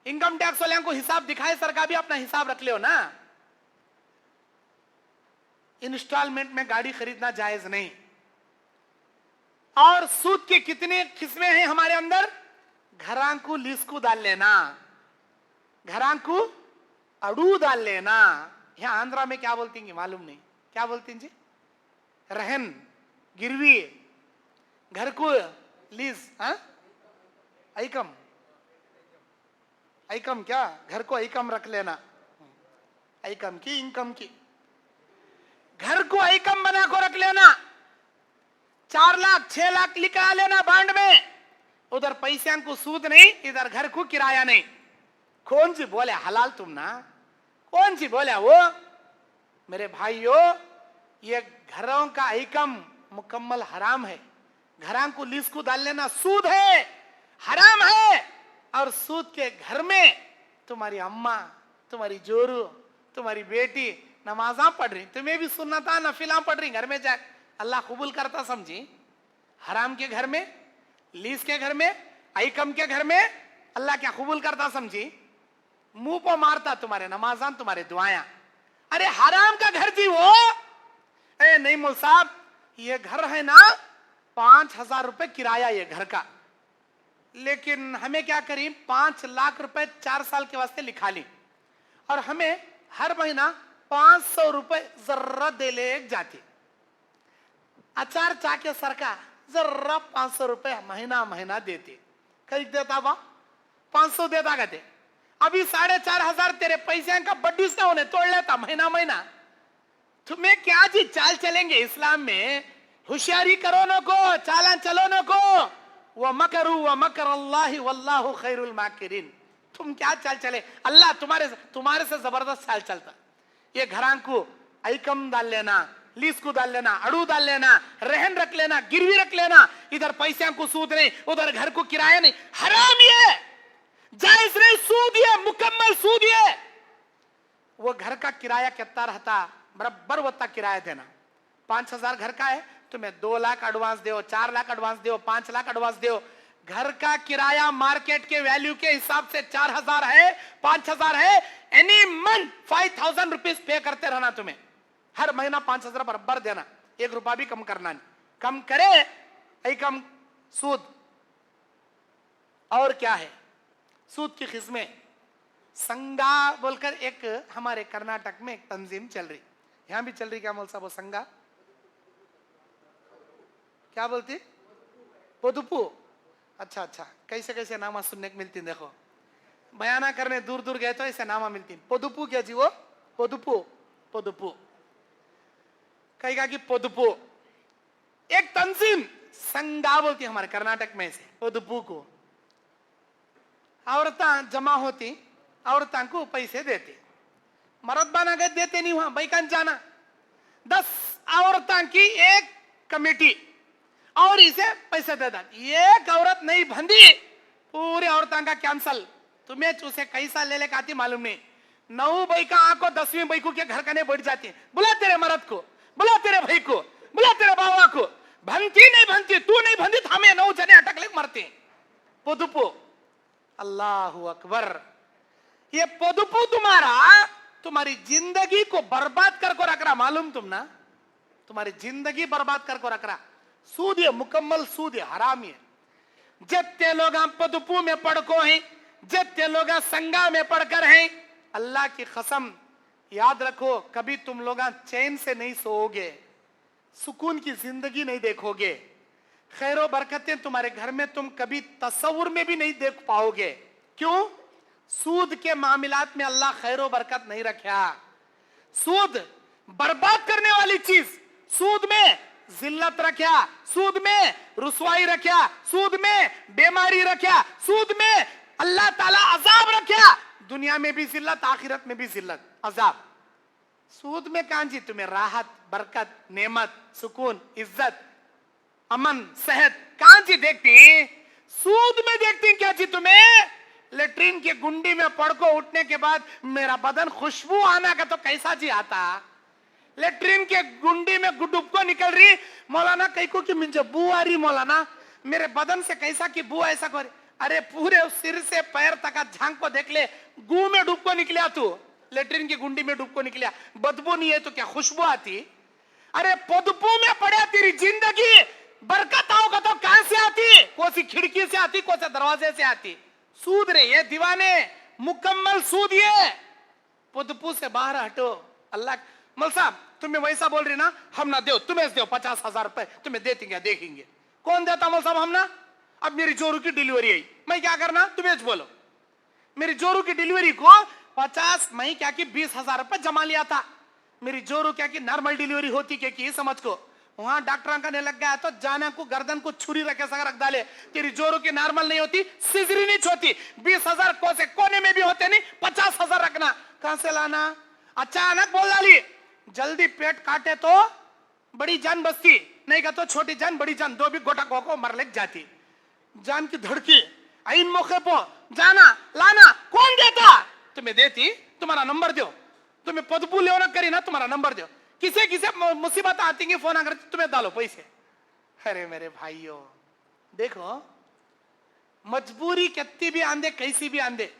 इनकम टैक्स वाले को हिसाब दिखाए, सरकार भी अपना हिसाब रख ले ना। इंस्टॉलमेंट में गाड़ी खरीदना जायज नहीं। और सूद के कितने किस्में हैं हमारे अंदर? घरां को लीज को डाल लेना, घरां को अड़ू डाल लेना। यहां आंध्रा में क्या बोलती हैं मालूम नहीं, क्या बोलती हैं जी? रहन, गिरवी, घर को लीज, ऐकम, ऐकम क्या? घर को ऐकम रख लेना, ऐकम की इनकम की, घर को ऐकम बना को रख लेना, 4 लाख 6 लाख लिखा लेना बांड में, उधर पैसे को सूद नहीं, इधर घर को किराया नहीं। कौन सी बोले हलाल तुम ना? कौन सी बोले वो? मेरे भाइयों, ये घरों का ऐकम मुकम्मल हराम है। घरां को लीज को डाल लेना सूद है, हराम है। और सूद के घर में तुम्हारी अम्मा, तुम्हारी जोरू, तुम्हारी बेटी नमाजा पढ़ रही, तुम्हें भी सुनना था, नफिला पढ़ रही, घर में जाए, अल्लाह कबूल करता समझी? हराम के घर में, लीज के घर में, ऐकम के घर में अल्लाह क्या कबूल करता समझी? मुंह पर मारता तुम्हारे नमाजान, तुम्हारे दुआया। अरे हराम का घर जी वो। नहीं मौल साहब, ये घर है ना, 5,000 रुपए किराया ये घर का, लेकिन हमें क्या करी, 5 लाख रुपए 4 साल के वास्ते लिखा ली और हमें हर महीना 500 रुपए जरूरत दे ले जाती। अचार चाके सरका जरा 500 रुपए महीना महीना देती। कई देता बा 500 देता कहते, अभी 4,500 तेरे पैसे का बड्डी से उन्हें तोड़ लेता महीना महीना। तुम्हें क्या जी चाल चलेंगे इस्लाम में, होशियारी करो न को, चालन चलो न को। व मकरू व मकर अल्लाह वल्लाहु खैरुल माकिरीन। तुम क्या चाल चले, अल्लाह तुम्हारे से जबरदस्त चाल चलता। ये घरां को ऐकम डाल लेना, लीज को डाल लेना, अड़ू डाल लेना, रहन रख लेना, गिरवी रख लेना, इधर पैसे को सूद नहीं, उधर घर को किराया नहीं, हराम ये, जायज नहीं, सूद ये, मुकम्मल सूद ये। वो घर का किराया कितना रहता, बराबर वत्ता किराया देना। 5,000 घर का है, तुम्हें 2 लाख एडवांस दो, 4 लाख एडवांस दो, 5 लाख एडवांस दो। घर का किराया मार्केट के वैल्यू के हिसाब से 4,000 है, 5,000 है, एनी मंथ 5,000 रुपीज पे करते रहना। तुम्हें हर महीना 5,000 बराबर देना, 1 रुपया भी कम करना नहीं। कम करे ऐ कम सूद। और क्या है सूद की किस्में, संगा बोलकर एक हमारे कर्नाटक में एक तंजीम चल रही, यहां भी चल रही, क्या मौल साहब वो संगा क्या बोलती, पोदुपू। अच्छा अच्छा, कैसे कैसे नामा सुनने को मिलती, देखो बयाना करने दूर दूर गए तो ऐसे नामा मिलती। पोदुपू क्या जी, वो पोदुपू, पोदुपू कहेगा कि पोदुपू। एक तंजीम संगा बोलती हमारे कर्नाटक में से पोदुपू को। औरतें जमा होती, औरतों को पैसे देते, मर्द बना गए देते नहीं, वहां बैकान जाना। 10 औरतों की एक कमेटी और इसे पैसे दे देता। एक औरत नहीं बंदी, पूरी औरतों का कैंसल। तुम्हें उसे कैसा ले लेकर आती मालूम नहीं। 9 बैका आको 10वीं बैकू के घर कने बैठ जाती। बुला तेरे मर्द को, बुला तेरे भाई को, बुला तेरे बाबा को। बनती नहीं बनती, तू नहीं बनती तो हमें 9 जने अटक ले मरते। पोदुपू, अल्लाहु अकबर। ये पोदुपू तुम्हारी जिंदगी को बर्बाद करके रख रहा, मालूम तुम ना, तुम्हारी जिंदगी बर्बाद करके रख रहा। सूद ये मुकम्मल सूद है, हराम है। जितने लोग पोदुपू में पड़को हैं, जितने लोग संगा में पढ़कर हैं, अल्लाह की कसम याद रखो, कभी तुम लोग चैन से नहीं सोओगे, सुकून की जिंदगी नहीं देखोगे, खैरो बरकतें तुम्हारे घर में तुम कभी तस्वुर में भी नहीं देख पाओगे। क्यों? सूद के मामलात में अल्लाह खैरो बरकत नहीं रखा। सूद बर्बाद करने वाली चीज, सूद में जिल्लत रखा, सूद में रुसवाई रखा, सूद में बीमारी रखा, सूद में अल्लाह ताला अजाब रखा। दुनिया में भी जिल्लत, आखिरत में भी जिल्लत, अजाब। सूद में कहां जी तुम्हें राहत, बरकत, नेमत, सुकून, इज्जत, अमन, सेहत कहां जी देखती? सूद में देखती क्या जी तुम्हें? लेट्रिन के गुंडी में पड़ को उठने के बाद मेरा बदन खुशबू आना का तो कैसा जी आता? लेट्रिन के गुंडी में गुडुबको निकल रही, मौलाना कई को कि मुझे बू आ रही, मौलाना मेरे बदन से कैसा की बू ऐसा कर। अरे पूरे सिर से पैर तक झांक को देख ले, गू में डूब को निकला तू, लेट्रिन की गुंडी में डूब को निकला, बदबू नहीं है तो क्या खुशबू आती? अरे पोदुपू में पड़ा तेरी जिंदगी, बरकत आओगा तो कहां से आती? कोसी खिड़की से आती, कोसे दरवाजे से आती। सूद रे ये दीवाने, मुकम्मल सूद ये। पोदुपू से बाहर हटो। अल्लाह मल साहब तुम्हें वैसा बोल रही ना, हम ना दो, तुम्हें दो 50,000 रुपए तुम्हें देंगे, देखेंगे। कौन देता मल साहब? हम ना। अब मेरी जोरू की डिलीवरी आई, मैं क्या करना तुम्हें बोलो। मेरी जोरू की डिलीवरी को 50, मैं क्या कि 20,000 रुपए जमा लिया था। मेरी जोरू क्या कि नॉर्मल डिलीवरी होती क्या कि समझ को, वहां डॉक्टर का लग गया तो जाना को गर्दन को छुरी रखे सगा रख डाले। तेरी जोरू की नॉर्मल नहीं होती, सिजरी नहीं होती। 20,000 को से कोने में भी होते नहीं, 50,000 रखना। कहां से लाना? अचानक बोल डाली, जल्दी पेट काटे तो बड़ी जान बचती, नहीं का तो छोटी जान बड़ी जान, दो भी गोटा को मर लग जाती। जान की धड़की इन मौके पर जाना लाना कौन देता? तुम्हें देती, तुम्हारा नंबर दो। तुम्हें पोदुपू लेना करी ना, तुम्हारा नंबर दो। किसे किसे मुसीबत आती है फोन अगर तुम्हें डालो पैसे। अरे मेरे भाइयों देखो, मजबूरी कितनी भी आंदे, कैसी भी आंदे,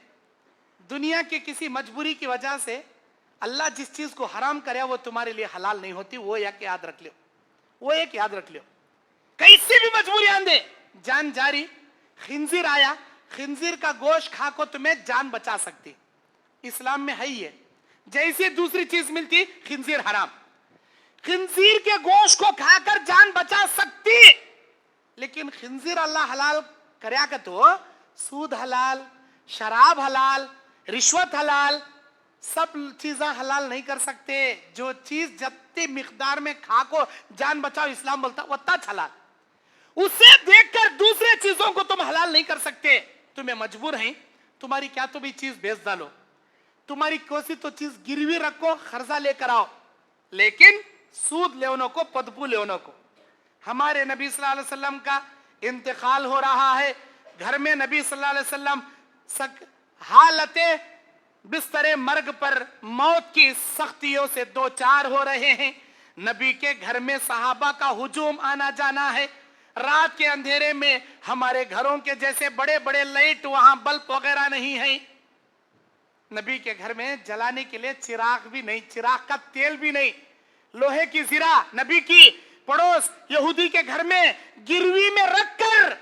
दुनिया के किसी मजबूरी की वजह से अल्लाह जिस चीज को हराम करे वो तुम्हारे लिए हलाल नहीं होती। वो एक याद रख लो, वो एक याद रख लो। कैसी भी मजबूरी आंदे, जान जारी, खिंजीर आया, खिंजीर का गोश्त खा को तुम्हें जान बचा सकती, इस्लाम में है ही है। जैसी दूसरी चीज मिलती, खिंजीर हराम। खिंजीर के गोश्त को खाकर जान बचा सकती, लेकिन खिंजीर अल्लाह हलाल करया का तो सूद हलाल, शराब हलाल, रिश्वत हलाल, सब चीजें हलाल नहीं कर सकते। जो चीज जितनी मिकदार में खा को जान बचाओ, इस्लाम बोलता वत्ता हलाल। उसे देखकर दूसरे चीजों को तुम हलाल नहीं कर सकते। तुम्हें मजबूर हैं, तुम्हारी क्या तो भी चीज बेच डालो, तुम्हारी कोसी तो चीज गिरवी रखो, खर्जा लेकर आओ, लेकिन सूद लेवनों को, पदपू लेवनों को। हमारे नबी सल्लल्लाहु अलैहि वसल्लम का इंतकाल हो रहा है, घर में नबी सल्लल्लाहु अलैहि वसल्लम हालते बिस्तरे मर्ग पर मौत की सख्तियों से दो चार हो रहे हैं। नबी के घर में सहाबा का हुजूम आना जाना है। रात के अंधेरे में हमारे घरों के जैसे बड़े बड़े लाइट, वहां बल्ब वगैरह नहीं है। नबी के घर में जलाने के लिए चिराग भी नहीं, चिराग का तेल भी नहीं। लोहे की जीरा नबी की पड़ोस यहूदी के घर में गिरवी में रखकर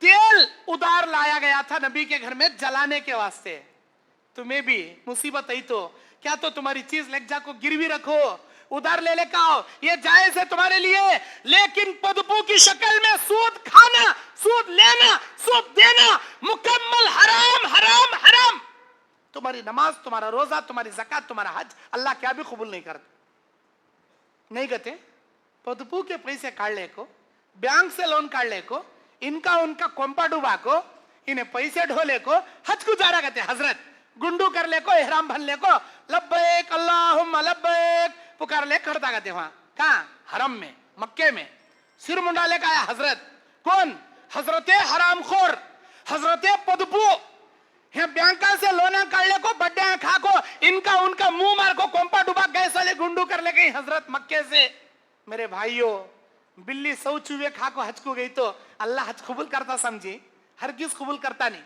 तेल उधार लाया गया था नबी के घर में जलाने के वास्ते। तुम्हें भी मुसीबत आई तो क्या तो तुम्हारी चीज लेक जा को गिरवी रखो, उधार ले ले आओ, ये जायज है तुम्हारे लिए। लेकिन पदपू की शक्ल में सूद खाना, सूद लेना, सूद देना मुकम्मल हराम हराम हराम। तुम्हारी नमाज, तुम्हारा रोजा, तुम्हारी ज़कात, तुम्हारा हज अल्लाह क्या भी कबूल नहीं करता। नहीं कहते पदपू के पैसे काट ले को, बैंक से लोन काट ले को, इनका उनका कोंपा डुबा को, इन्हें पैसे ढोले को हज को जा रहा कहते हजरत, गुंडू कर ले को, एहराम भन ले को, लब्बैक अल्लाहुम्मा लब्बैक पुकार ले करता कहते वहां कहां, हरम में, मक्के में सिर मुंडा ले का आया हजरत। कौन? हजरत हरामखोर, हजरत पदपू। यहाँ बैंका से लोना काट ले को, बड्डे खा को, इनका उनका मुंह मार को, कोंपा डुबा गए साले गुंडू कर ले गई हजरत मक्के से। मेरे भाइयों, बिल्ली सौ चूहे खा को हज को गई तो अल्लाह हज कबूल करता समझी? हरगिज कबूल करता नहीं।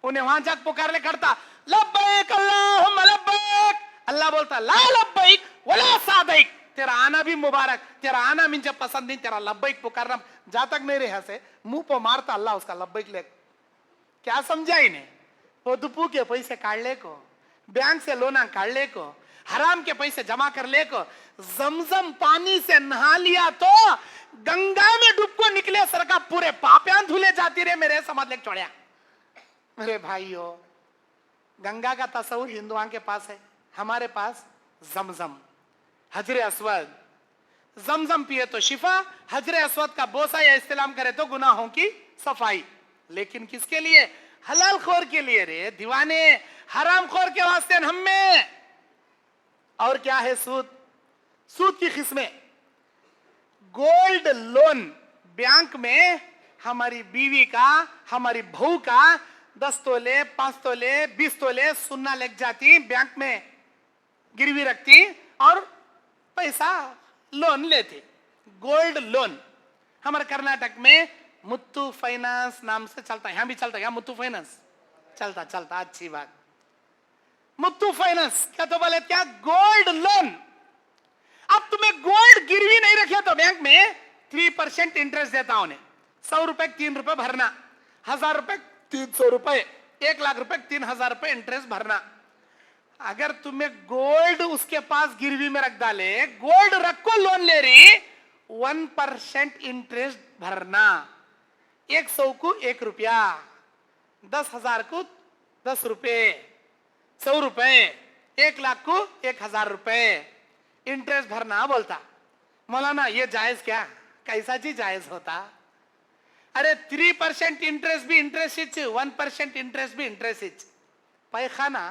उन्हें वहां जाकर पुकार ले करता लब्बैक अल्लाहुम्मा लब्बैक, अल्लाह बोलता ला लब्बैक वला सादैक, तेरा आना भी मुबारक, तेरा आना मुझे पसंद नहीं, तेरा लब्बैक पुकारना जा तक नहीं रहा से मुंह पर मारता अल्लाह उसका लब्बैक ले। क्या समझा इन्हें? पदपू के पैसे काट ले को, बैंक से लोना काट ले को, हराम के पैसे जमा कर ले को, जमजम पानी से नहा लिया तो गंगा में डुबको निकले सरका पूरे पापियां धुले जाती रहे मेरे समझ ले छोड़िया। मेरे भाइयों, गंगा का तस्वुर हिंदुओं के पास है, हमारे पास जमजम, हजरे अस्वद। जमजम पिए तो शिफा, हजरे अस्वद का बोसा या इस्तेलाम करे तो गुनाहों की सफाई। लेकिन किसके लिए? हलाल खोर के लिए रे दीवाने, हराम खोर के वास्ते हम में। और क्या है सूद? सूद की किस्में, गोल्ड लोन, बैंक में हमारी बीवी का, हमारी बहू का 10 तोले, 5 तोले, 20 तोले सोना लग जाती, बैंक में गिरवी रखती और पैसा लोन लेती, गोल्ड लोन। हमारे कर्नाटक में मुत्तू फाइनेंस नाम से चलता है, यहां भी चलता है, यहां मुत्तू फाइनेंस चलता चलता, अच्छी बात। मुत्तू फाइनेंस क्या तो बोले क्या? Gold loan. अब तुम्हें गोल्ड गिरवी नहीं रखे तो बैंक में 3% इंटरेस्ट देता उन्हें। 100 रुपए 3 रुपए भरना, 1000 रुपए 300 रुपए, 1 लाख रुपए 3000 रुपए इंटरेस्ट भरना। अगर तुम्हें गोल्ड उसके पास गिरवी में रख डाले, गोल्ड रख को लोन ले रही, 1% इंटरेस्ट भरना। 100 को 1 रुपया, 10,000 को 10 रुपए, 100 रुपए, 1 लाख को 1000 रुपए इंटरेस्ट भरना। बोलता मौलाना ये जायज क्या? कैसा चीज जायज होता? अरे 3% इंटरेस्ट भी इंटरेस्ट, 1% इंटरेस्ट भी इंटरेस्ट। पैखाना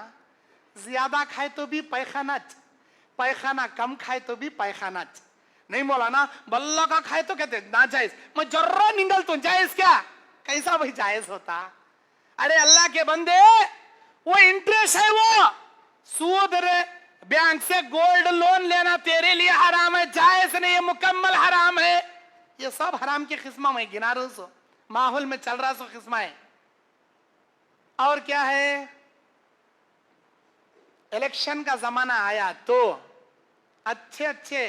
ज्यादा खाए तो भी पैखाना, पैखाना कम खाए तो भी पैखाना। नहीं मौलाना बल्ला का खाए तो कहते ना जायज, मैं जर्रा निगल तो जायज क्या? कैसा भाई जायज होता? अरे अल्लाह के बंदे, वो इंटरेस्ट है, वो सूद रे। बैंक से गोल्ड लोन लेना तेरे लिए हराम है, जायज नहीं है, मुकम्मल हराम है। ये सब हराम की किस्मा में गिना रहा सो, माहौल में चल रहा सो किस्मा है। और क्या है? इलेक्शन का जमाना आया तो अच्छे अच्छे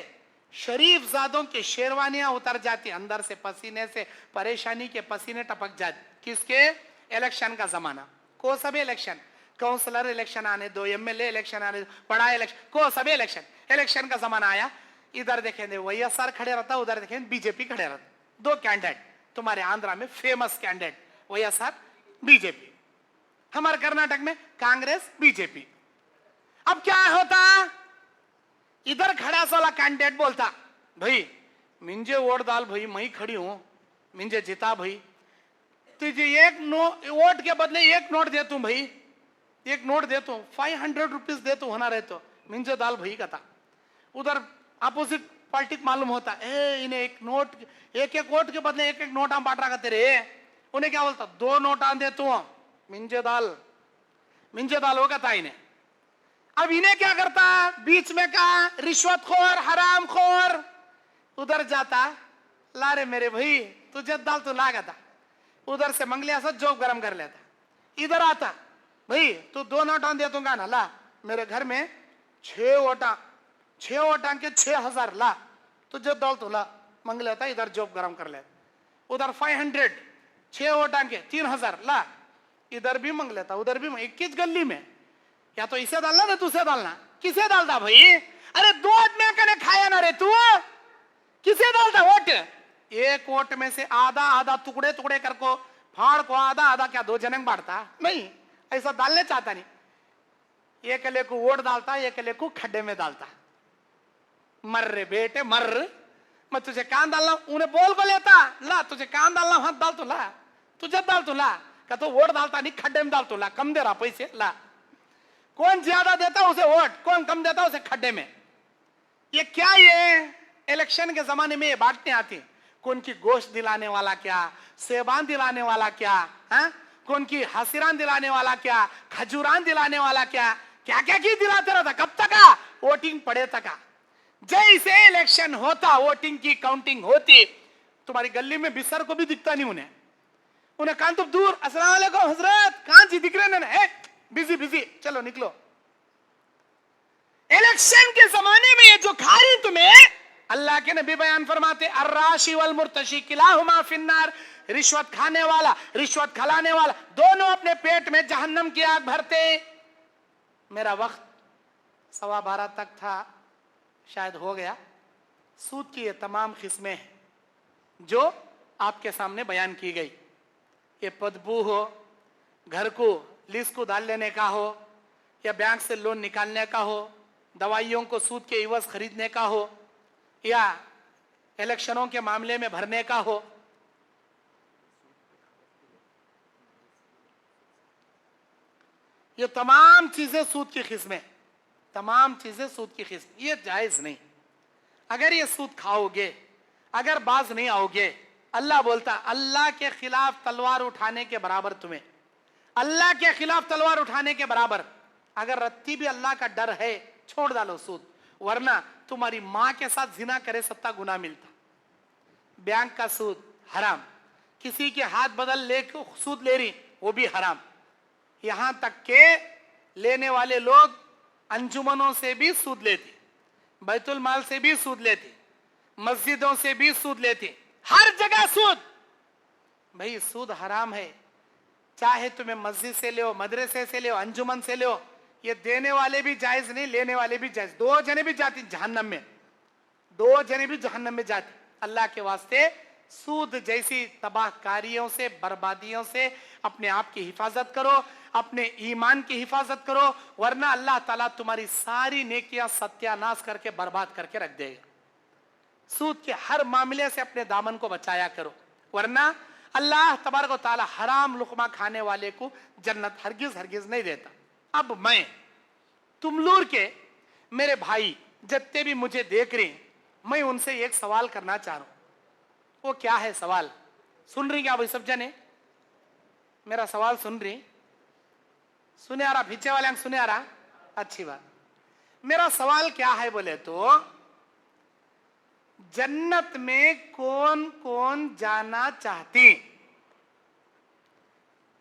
शरीफ जादों की शेरवानियां उतर जाती, अंदर से पसीने से, परेशानी के पसीने टपक जाते। किसके? इलेक्शन का जमाना। को सब इलेक्शन, काउंसलर इलेक्शन आने दो, एमएलए इलेक्शन आने दो, बड़ा इलेक्शन, को सब इलेक्शन। इलेक्शन का जमाना आया, इधर देखेंगे वाईएसआर खड़े रहता, उधर देखेंगे बीजेपी खड़े रहता। दो कैंडिडेट तुम्हारे आंध्रा में फेमस कैंडिडेट, वाईएसआर बीजेपी, हमारे कर्नाटक में कांग्रेस बीजेपी। अब क्या होता? इधर खड़ा वाला कैंडिडेट बोलता, भाई मिंजे वोट डाल भाई, मैं खड़ी हूं, मिंजे जिता भाई, तुझे एक वोट के बदले एक नोट दे तू भाई, एक नोट दे तू, 500 रुपीज दे तू, होना रहे तो मिंजे दाल भाई कहता। उधर अपोजिट पार्टी मालूम होता, इन्हें एक नोट, एक एक वोट के बदले एक एक नोट हम बांट रहा करते रे। उन्हें क्या बोलता? 2 नोट आन दे तू, मिंजे दाल होगा था इन्हें। अब इन्हें क्या करता? बीच में का रिश्वतखोर, हरामखोर उधर जाता, ला रे मेरे भाई तुझे दाल तो लागा था, उधर से मंगलिया से जोब गरम कर लेता। इधर आता, भाई तू 2 नोट आन दे दूंगा ना, ला मेरे घर में 6 वोटा के 6000 ला, तुझे दाल तो ला, मंग लेता, इधर जोब गरम कर लेता। उधर 500, 6 वोटा के 3000 ला, इधर भी मंग लेता, उधर भी। 21 गली में या तो इसे डालना ना तुझसे डालना, किसे डालता भाई? अरे 2 आदमी कने खाया ना रे तू, किसे डालता वोट? एक वोट में से आधा आधा टुकड़े टुकड़े करको फाड़ को आधा आधा क्या 2 जने बांटता? नहीं, ऐसा डालने चाहता नहीं। एक ले को वोट डालता, एक ले को खड्डे में डालता। मर रे बेटे मर, मैं तुझे कान डालना, उन्हें बोल को लेता, ला तुझे कान डालना, हाथ डाल तो ला, तुझे डाल तो ला, क्या तो वोट डालता नहीं, खड्डे में डाल तो ला, कम दे रहा पैसे ला। कौन ज्यादा देता उसे वोट, कौन कम देता उसे खड्डे में। ये क्या, ये इलेक्शन के जमाने में ये बांटने आती, कौन की गोश्त दिलाने वाला क्या, सेबान दिलाने वाला क्या, हा? कौन की हसीरान दिलाने वाला क्या, खजूरान दिलाने वाला क्या, क्या क्या की दिलाते रहता। कब तक? वोटिंग पड़े तक। जैसे इलेक्शन होता, वोटिंग की काउंटिंग होती, तुम्हारी गली में बिस्तर को भी दिखता नहीं उन्हें कान तो दूर, अस्सलाम वालेकुम हजरत, कान जी दिख रहे ना, बिजी चलो निकलो। इलेक्शन के जमाने में ये जो खा रही तुम्हें, अल्लाह के नबी बयान फरमाते, अर्राशी वल मुर्तशी किलाहुमा फिन्नार, रिश्वत खाने वाला, रिश्वत खिलाने वाला, दोनों अपने पेट में जहन्नम की आग भरते। मेरा वक्त 12:15 तक था, शायद हो गया। सूद की ये तमाम किस्में हैं जो आपके सामने बयान की गई। ये बदबू हो, घर को लीज को डाल लेने का हो, या बैंक से लोन निकालने का हो, दवाइयों को सूद के इवज खरीदने का हो, या इलेक्शनों के मामले में भरने का हो, ये तमाम चीजें सूद की किस्में, तमाम चीजें सूद की किस्म। ये जायज नहीं। अगर ये सूद खाओगे, अगर बाज नहीं आओगे, अल्लाह बोलता अल्लाह के खिलाफ तलवार उठाने के बराबर तुम्हें, अल्लाह के खिलाफ तलवार उठाने के बराबर। अगर रत्ती भी अल्लाह का डर है, छोड़ डालो सूद, वरना तुम्हारी मां के साथ जिना करे 7 गुना मिलता। बैंक का सूद हराम, किसी के हाथ बदल ले सूद ले रही वो भी हराम। यहां तक के लेने वाले लोग अंजुमनों से भी सूद लेते, बैतुल माल से भी सूद लेते, मस्जिदों से भी सूद लेते, हर जगह सूद। भाई सूद हराम है, चाहे तुम्हें मस्जिद से ले, मदरसे से ले, अंजुमन से ले, ये देने वाले भी जायज नहीं, लेने वाले भी जायज। 2 जने भी जाती जहन्नम में, 2 जने भी जहन्नम में जाती। अल्लाह के वास्ते सूद जैसी तबाहकारियों से, बर्बादियों से अपने आप की हिफाजत करो, अपने ईमान की हिफाजत करो, वरना अल्लाह ताला तुम्हारी सारी नेकियां सत्यानाश करके बर्बाद करके रख देगा। सूद के हर मामले से अपने दामन को बचाया करो, वरना अल्लाह तबारक व तआला हराम लुकमा खाने वाले को जन्नत हरगिज हरगिज नहीं देता। अब मैं तुमलूर के मेरे भाई जितने भी मुझे देख रहे हैं, मैं उनसे एक सवाल करना चाह रहा हूं। वो क्या है सवाल? सुन रही क्या भाई सब जने? मेरा सवाल सुन रही? सुने आ रहा? पीछे वाले सुने आ रहा? अच्छी बात। मेरा सवाल क्या है बोले तो, जन्नत में कौन कौन जाना चाहती?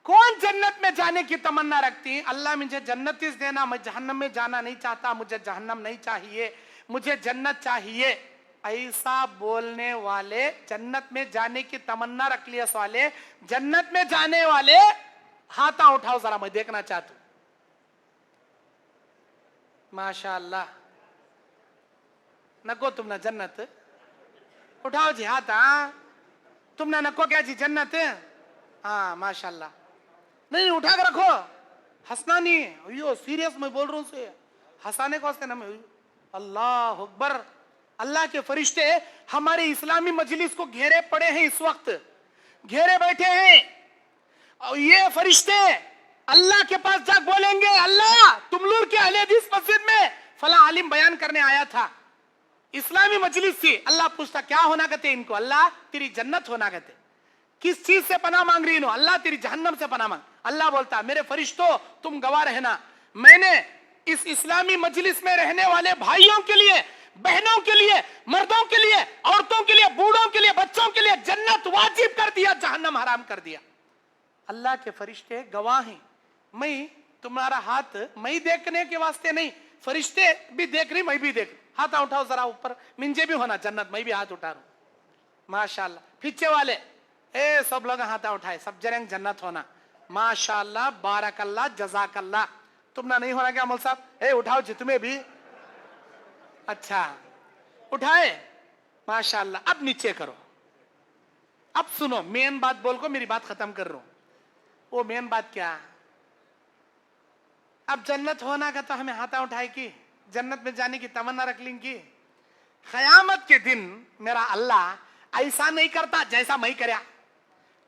कौन जन्नत में जाने की तमन्ना रखती? अल्लाह मुझे जन्नत इस देना, मैं जहन्नम में जाना नहीं चाहता, मुझे जहन्नम नहीं चाहिए, मुझे जन्नत चाहिए। ऐसा बोलने वाले, जन्नत में जाने की तमन्ना रख लिया वाले, जन्नत में जाने वाले हाथा उठाओ जरा, मैं देखना चाहता हूं। माशाअल्लाह, नको तुमने जन्नत, उठाओ जी हाथ। हाँ, तुमने नको क्या जी जन्नत? हाँ माशाअल्लाह, नहीं उठा के रखो, हंसना नहीं है। अयो सीरियस मैं बोल रहा हूं से, हंसाने को हंसते ना। मैं अल्लाह अकबर, अल्लाह के फरिश्ते हमारे इस्लामी मजलिस को घेरे पड़े हैं, इस वक्त घेरे बैठे हैं। और ये फरिश्ते अल्लाह के पास जा बोलेंगे, अल्लाह तुमलूर के अहले हदीस मस्जिद में फला आलिम बयान करने आया था, इस्लामी मजलिस थी। अल्लाह पूछता क्या होना कहते इनको? अल्लाह तेरी जन्नत होना कहते। किस चीज से पनाह मांग रही हो? अल्लाह तेरी जहन्नम से पनाह मांग। अल्लाह बोलता मेरे फरिश्तों तुम गवाह रहना, मैंने इस इस्लामी मजलिस में रहने वाले भाइयों के लिए, बहनों के लिए, मर्दों के लिए, औरतों के लिए, बूढ़ों के लिए, बच्चों के लिए जन्नत वाजिब कर दिया, जहन्नम हराम कर दिया। अल्लाह के फरिश्ते गवाह हैं। मैं तुम्हारा हाथ मैं देखने के वास्ते नहीं, फरिश्ते भी देख रही, मैं भी देख। हाथ उठाओ जरा ऊपर, मिंजे भी होना जन्नत, मैं भी हाथ उठा रहा हूं। माशाअल्लाह, पीछे वाले ए सब लोग हाथ उठाए, सब जरेंग जन्नत होना। माशाअल्लाह, बारकल्लाह, जज़ाकल्लाह। तुमने नहीं होना क्या मौल साहब? ए उठाओ जी, तुम्हें भी। अच्छा उठाए, माशाअल्लाह। अब नीचे करो, अब सुनो मेन बात बोल को, मेरी बात खत्म कर रहा हूं। वो मेन बात क्या? अब जन्नत होना का तो हमें हाथा उठाए की, जन्नत में जाने की तमन्ना रख लेंगी। क़यामत के दिन मेरा अल्लाह ऐसा नहीं करता जैसा मैं करया।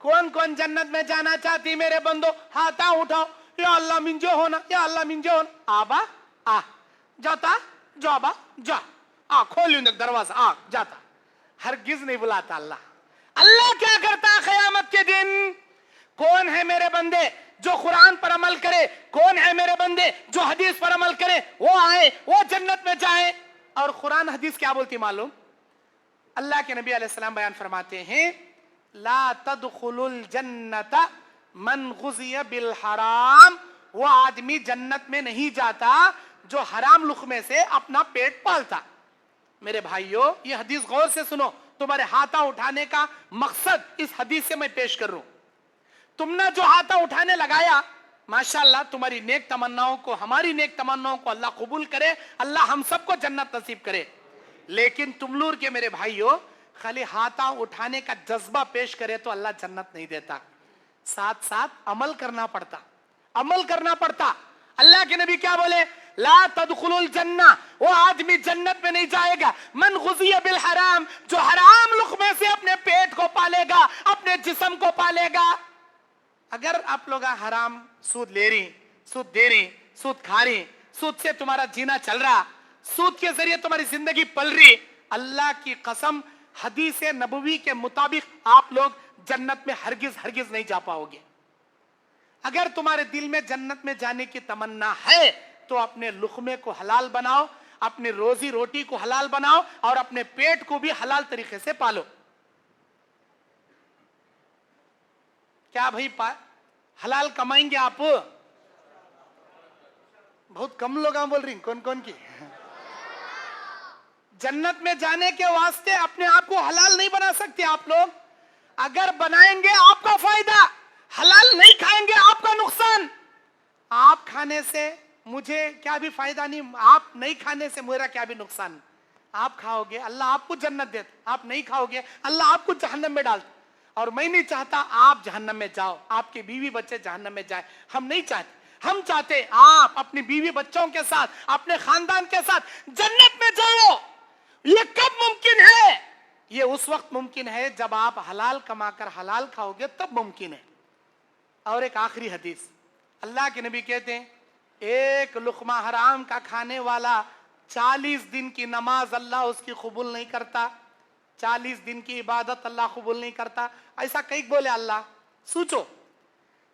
कौन कौन जन्नत में जाना चाहती मेरे बंदो? हाथा उठाओ, या अल्लाह मिंजो होना, या अल्लाह मिंजो होना। आबा आ जाता, जाबा जा, आ खोल दरवाजा, आ जाता। हरगिज नहीं बुलाता अल्लाह। अल्लाह क्या करता है क़यामत के दिन? कौन है मेरे बंदे जो कुरान पर अमल करे, कौन है मेरे बंदे जो हदीस पर अमल करे, वो आए, वो जन्नत में जाए। और कुरान हदीस क्या बोलती मालूम? अल्लाह के नबी अलैहिस्सलाम बयान फरमाते हैं, ला तदखुलुल जन्नत मन गुज़िया बिल हराम। वो आदमी जन्नत में नहीं जाता जो हराम लुक़मे से अपना पेट पालता। मेरे भाइयों, ये हदीस गौर से सुनो, तुम्हारे हाथा उठाने का मकसद इस हदीस से मैं पेश कर रहा हूं। तुमने जो हाथा उठाने लगाया, माशाअल्लाह, तुम्हारी नेक तमन्नाओं को, हमारी नेक तमन्नाओं को अल्लाह कबूल करे, अल्लाह हम सबको जन्नत नसीब करे। लेकिन तुमलूर के मेरे भाइयों, खाली हाथा उठाने का जज्बा पेश करे तो अल्लाह जन्नत नहीं देता, साथ साथ अमल करना पड़ता, अमल करना पड़ता। अल्लाह के नबी क्या बोले? ला तदखुलुल जन्ना, वो आदमी जन्नत में नहीं जाएगा मन गुज़िया बिल हराम, जो हराम लुक़मे से अपने पेट को पालेगा, अपने जिस्म को पालेगा। अगर आप लोग हराम सूद ले रही, सूद दे रही, सूद खा रही, सूद से तुम्हारा जीना चल रहा, सूद के जरिए तुम्हारी जिंदगी पल रही, अल्लाह की कसम हदीस नबवी के मुताबिक आप लोग जन्नत में हरगिज हरगिज नहीं जा पाओगे। अगर तुम्हारे दिल में जन्नत में जाने की तमन्ना है तो अपने लुक़मे को हलाल बनाओ, अपनी रोजी रोटी को हलाल बनाओ, और अपने पेट को भी हलाल तरीके से पालो। क्या भाई हलाल कमाएंगे आप? बहुत कम लोग बोल रही, कौन कौन की? जन्नत में जाने के वास्ते अपने आप को हलाल नहीं बना सकते आप लोग। अगर बनाएंगे आपका फायदा, हलाल नहीं खाएंगे आपका नुकसान। आप खाने से मुझे क्या भी फायदा नहीं, आप नहीं खाने से मेरा क्या भी नुकसान। आप खाओगे अल्लाह आपको जन्नत देता, आप नहीं खाओगे अल्लाह आपको जहन्नम में डालता। और मैं नहीं चाहता आप जहन्नम में जाओ, आपके बीवी बच्चे जहन्नम में जाए, हम नहीं चाहते। हम चाहते आप अपनी बीवी बच्चों के साथ, अपने खानदान के साथ जन्नत में जाओ। ये कब मुमकिन है? ये उस वक्त मुमकिन है जब आप हलाल कमाकर हलाल खाओगे, तब मुमकिन है। और एक आखिरी हदीस, अल्लाह के नबी कहते हैं, एक लुक़मा हराम का खाने वाला 40 दिन की नमाज अल्लाह उसकी कबूल नहीं करता, 40 दिन की इबादत अल्लाह कबूल नहीं करता। ऐसा कई बोले अल्लाह। सोचो,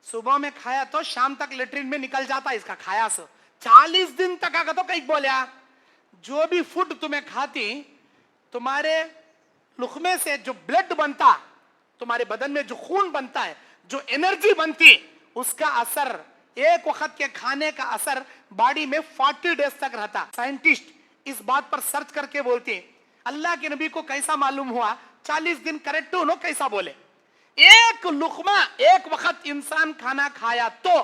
सुबह में खाया तो शाम तक लेटरिन में निकल जाता इसका खाया से, 40 दिन तक आगा तो कई बोले जो भी फूड तुम्हें खाती, तुम्हारे लुक़मे से जो ब्लड बनता, तुम्हारे बदन में जो खून बनता है, जो एनर्जी बनती, उसका असर, एक वक्त के खाने का असर बॉडी में 40 डेज तक रहता। साइंटिस्ट इस बात पर सर्च करके बोलते हैं, अल्लाह के नबी को कैसा मालूम हुआ? 40 दिन करेक्ट नो कैसा बोले? एक लुकमा एक वक्त इंसान खाना खाया तो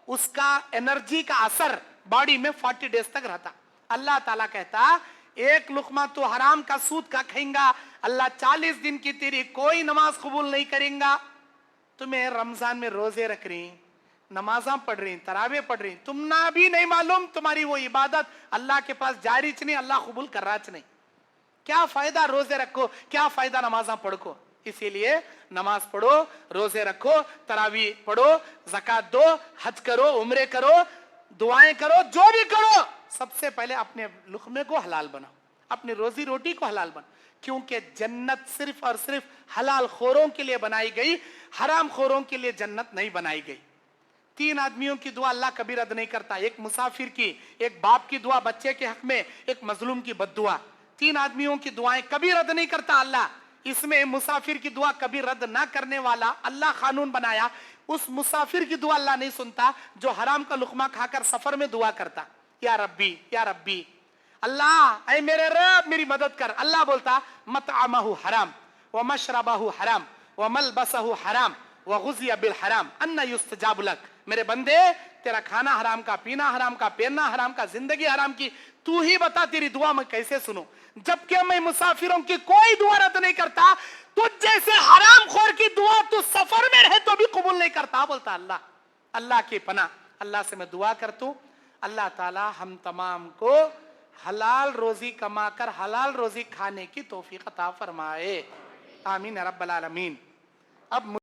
उसका एनर्जी का असर बॉडी में 40 डेज तक रहता। अल्लाह ताला कहता एक लुकमा तो हराम का सूद का खाएगा, अल्लाह 40 दिन की तेरी कोई नमाज कबूल नहीं करेगा। तुम्हें रमजान में रोजे रख रही, नमाजा पढ़ रही, तरावे पढ़ रही, तुम ना भी नहीं मालूम तुम्हारी वो इबादत अल्लाह के पास जारी नहीं, अल्लाह कबूल कर रहा नहीं। क्या फायदा रोजे रखो, क्या फायदा नमाजा पढ़ो? इसीलिए नमाज पढ़ो, रोजे रखो, तरावी पढ़ो, ज़कात दो, हज करो, उम्रे करो, दुआएं करो, जो भी करो, सबसे पहले अपने लुकमे को हलाल बनाओ, अपनी रोजी रोटी को हलाल बनाओ, क्योंकि जन्नत सिर्फ और सिर्फ हलाल खोरों के लिए बनाई गई, हराम खोरों के लिए जन्नत नहीं बनाई गई। 3 आदमियों की दुआ अल्लाह कभी रद्द नहीं करता, एक मुसाफिर की, एक बाप की दुआ बच्चे के हक में, एक मजलूम की बद्दुआ। 3 आदमियों की दुआएं कभी रद्द नहीं करता अल्लाह। इसमें मुसाफिर की दुआ कभी रद्द ना करने वाला अल्लाह कानून बनाया। उस मुसाफिर की दुआ अल्लाह नहीं सुनता जो हराम का लुकमा खाकर सफर में दुआ करता, या रब्बी या रब्बी, अल्लाह ऐ मेरे रब मेरी मदद कर। अल्लाह बोलता मतअमहु हराम व मशरबहु हराम व मलबसहु हराम व गुज़िया बिल हराम अन्ना युस्तजाबु लक। मेरे बंदे तेरा खाना हराम का, पीना हराम का, पहनना हराम का, जिंदगी हराम की, तू ही बता तेरी दुआ मैं कैसे सुनूं? जबकि मैं मुसाफिरों की कोई दुआ रद्द नहीं करता, तुझ जैसे हराम खोर की दुआ तू सफर में रहे तो भी कबूल नहीं करता। बोलता अल्लाह, अल्लाह की पनाह, अल्लाह से मैं दुआ करता हूं, अल्लाह ताला हम तमाम को हलाल रोजी कमाकर हलाल रोजी खाने की तौफीक अता फरमाए। आमीन या रब्बल आलमीन। अब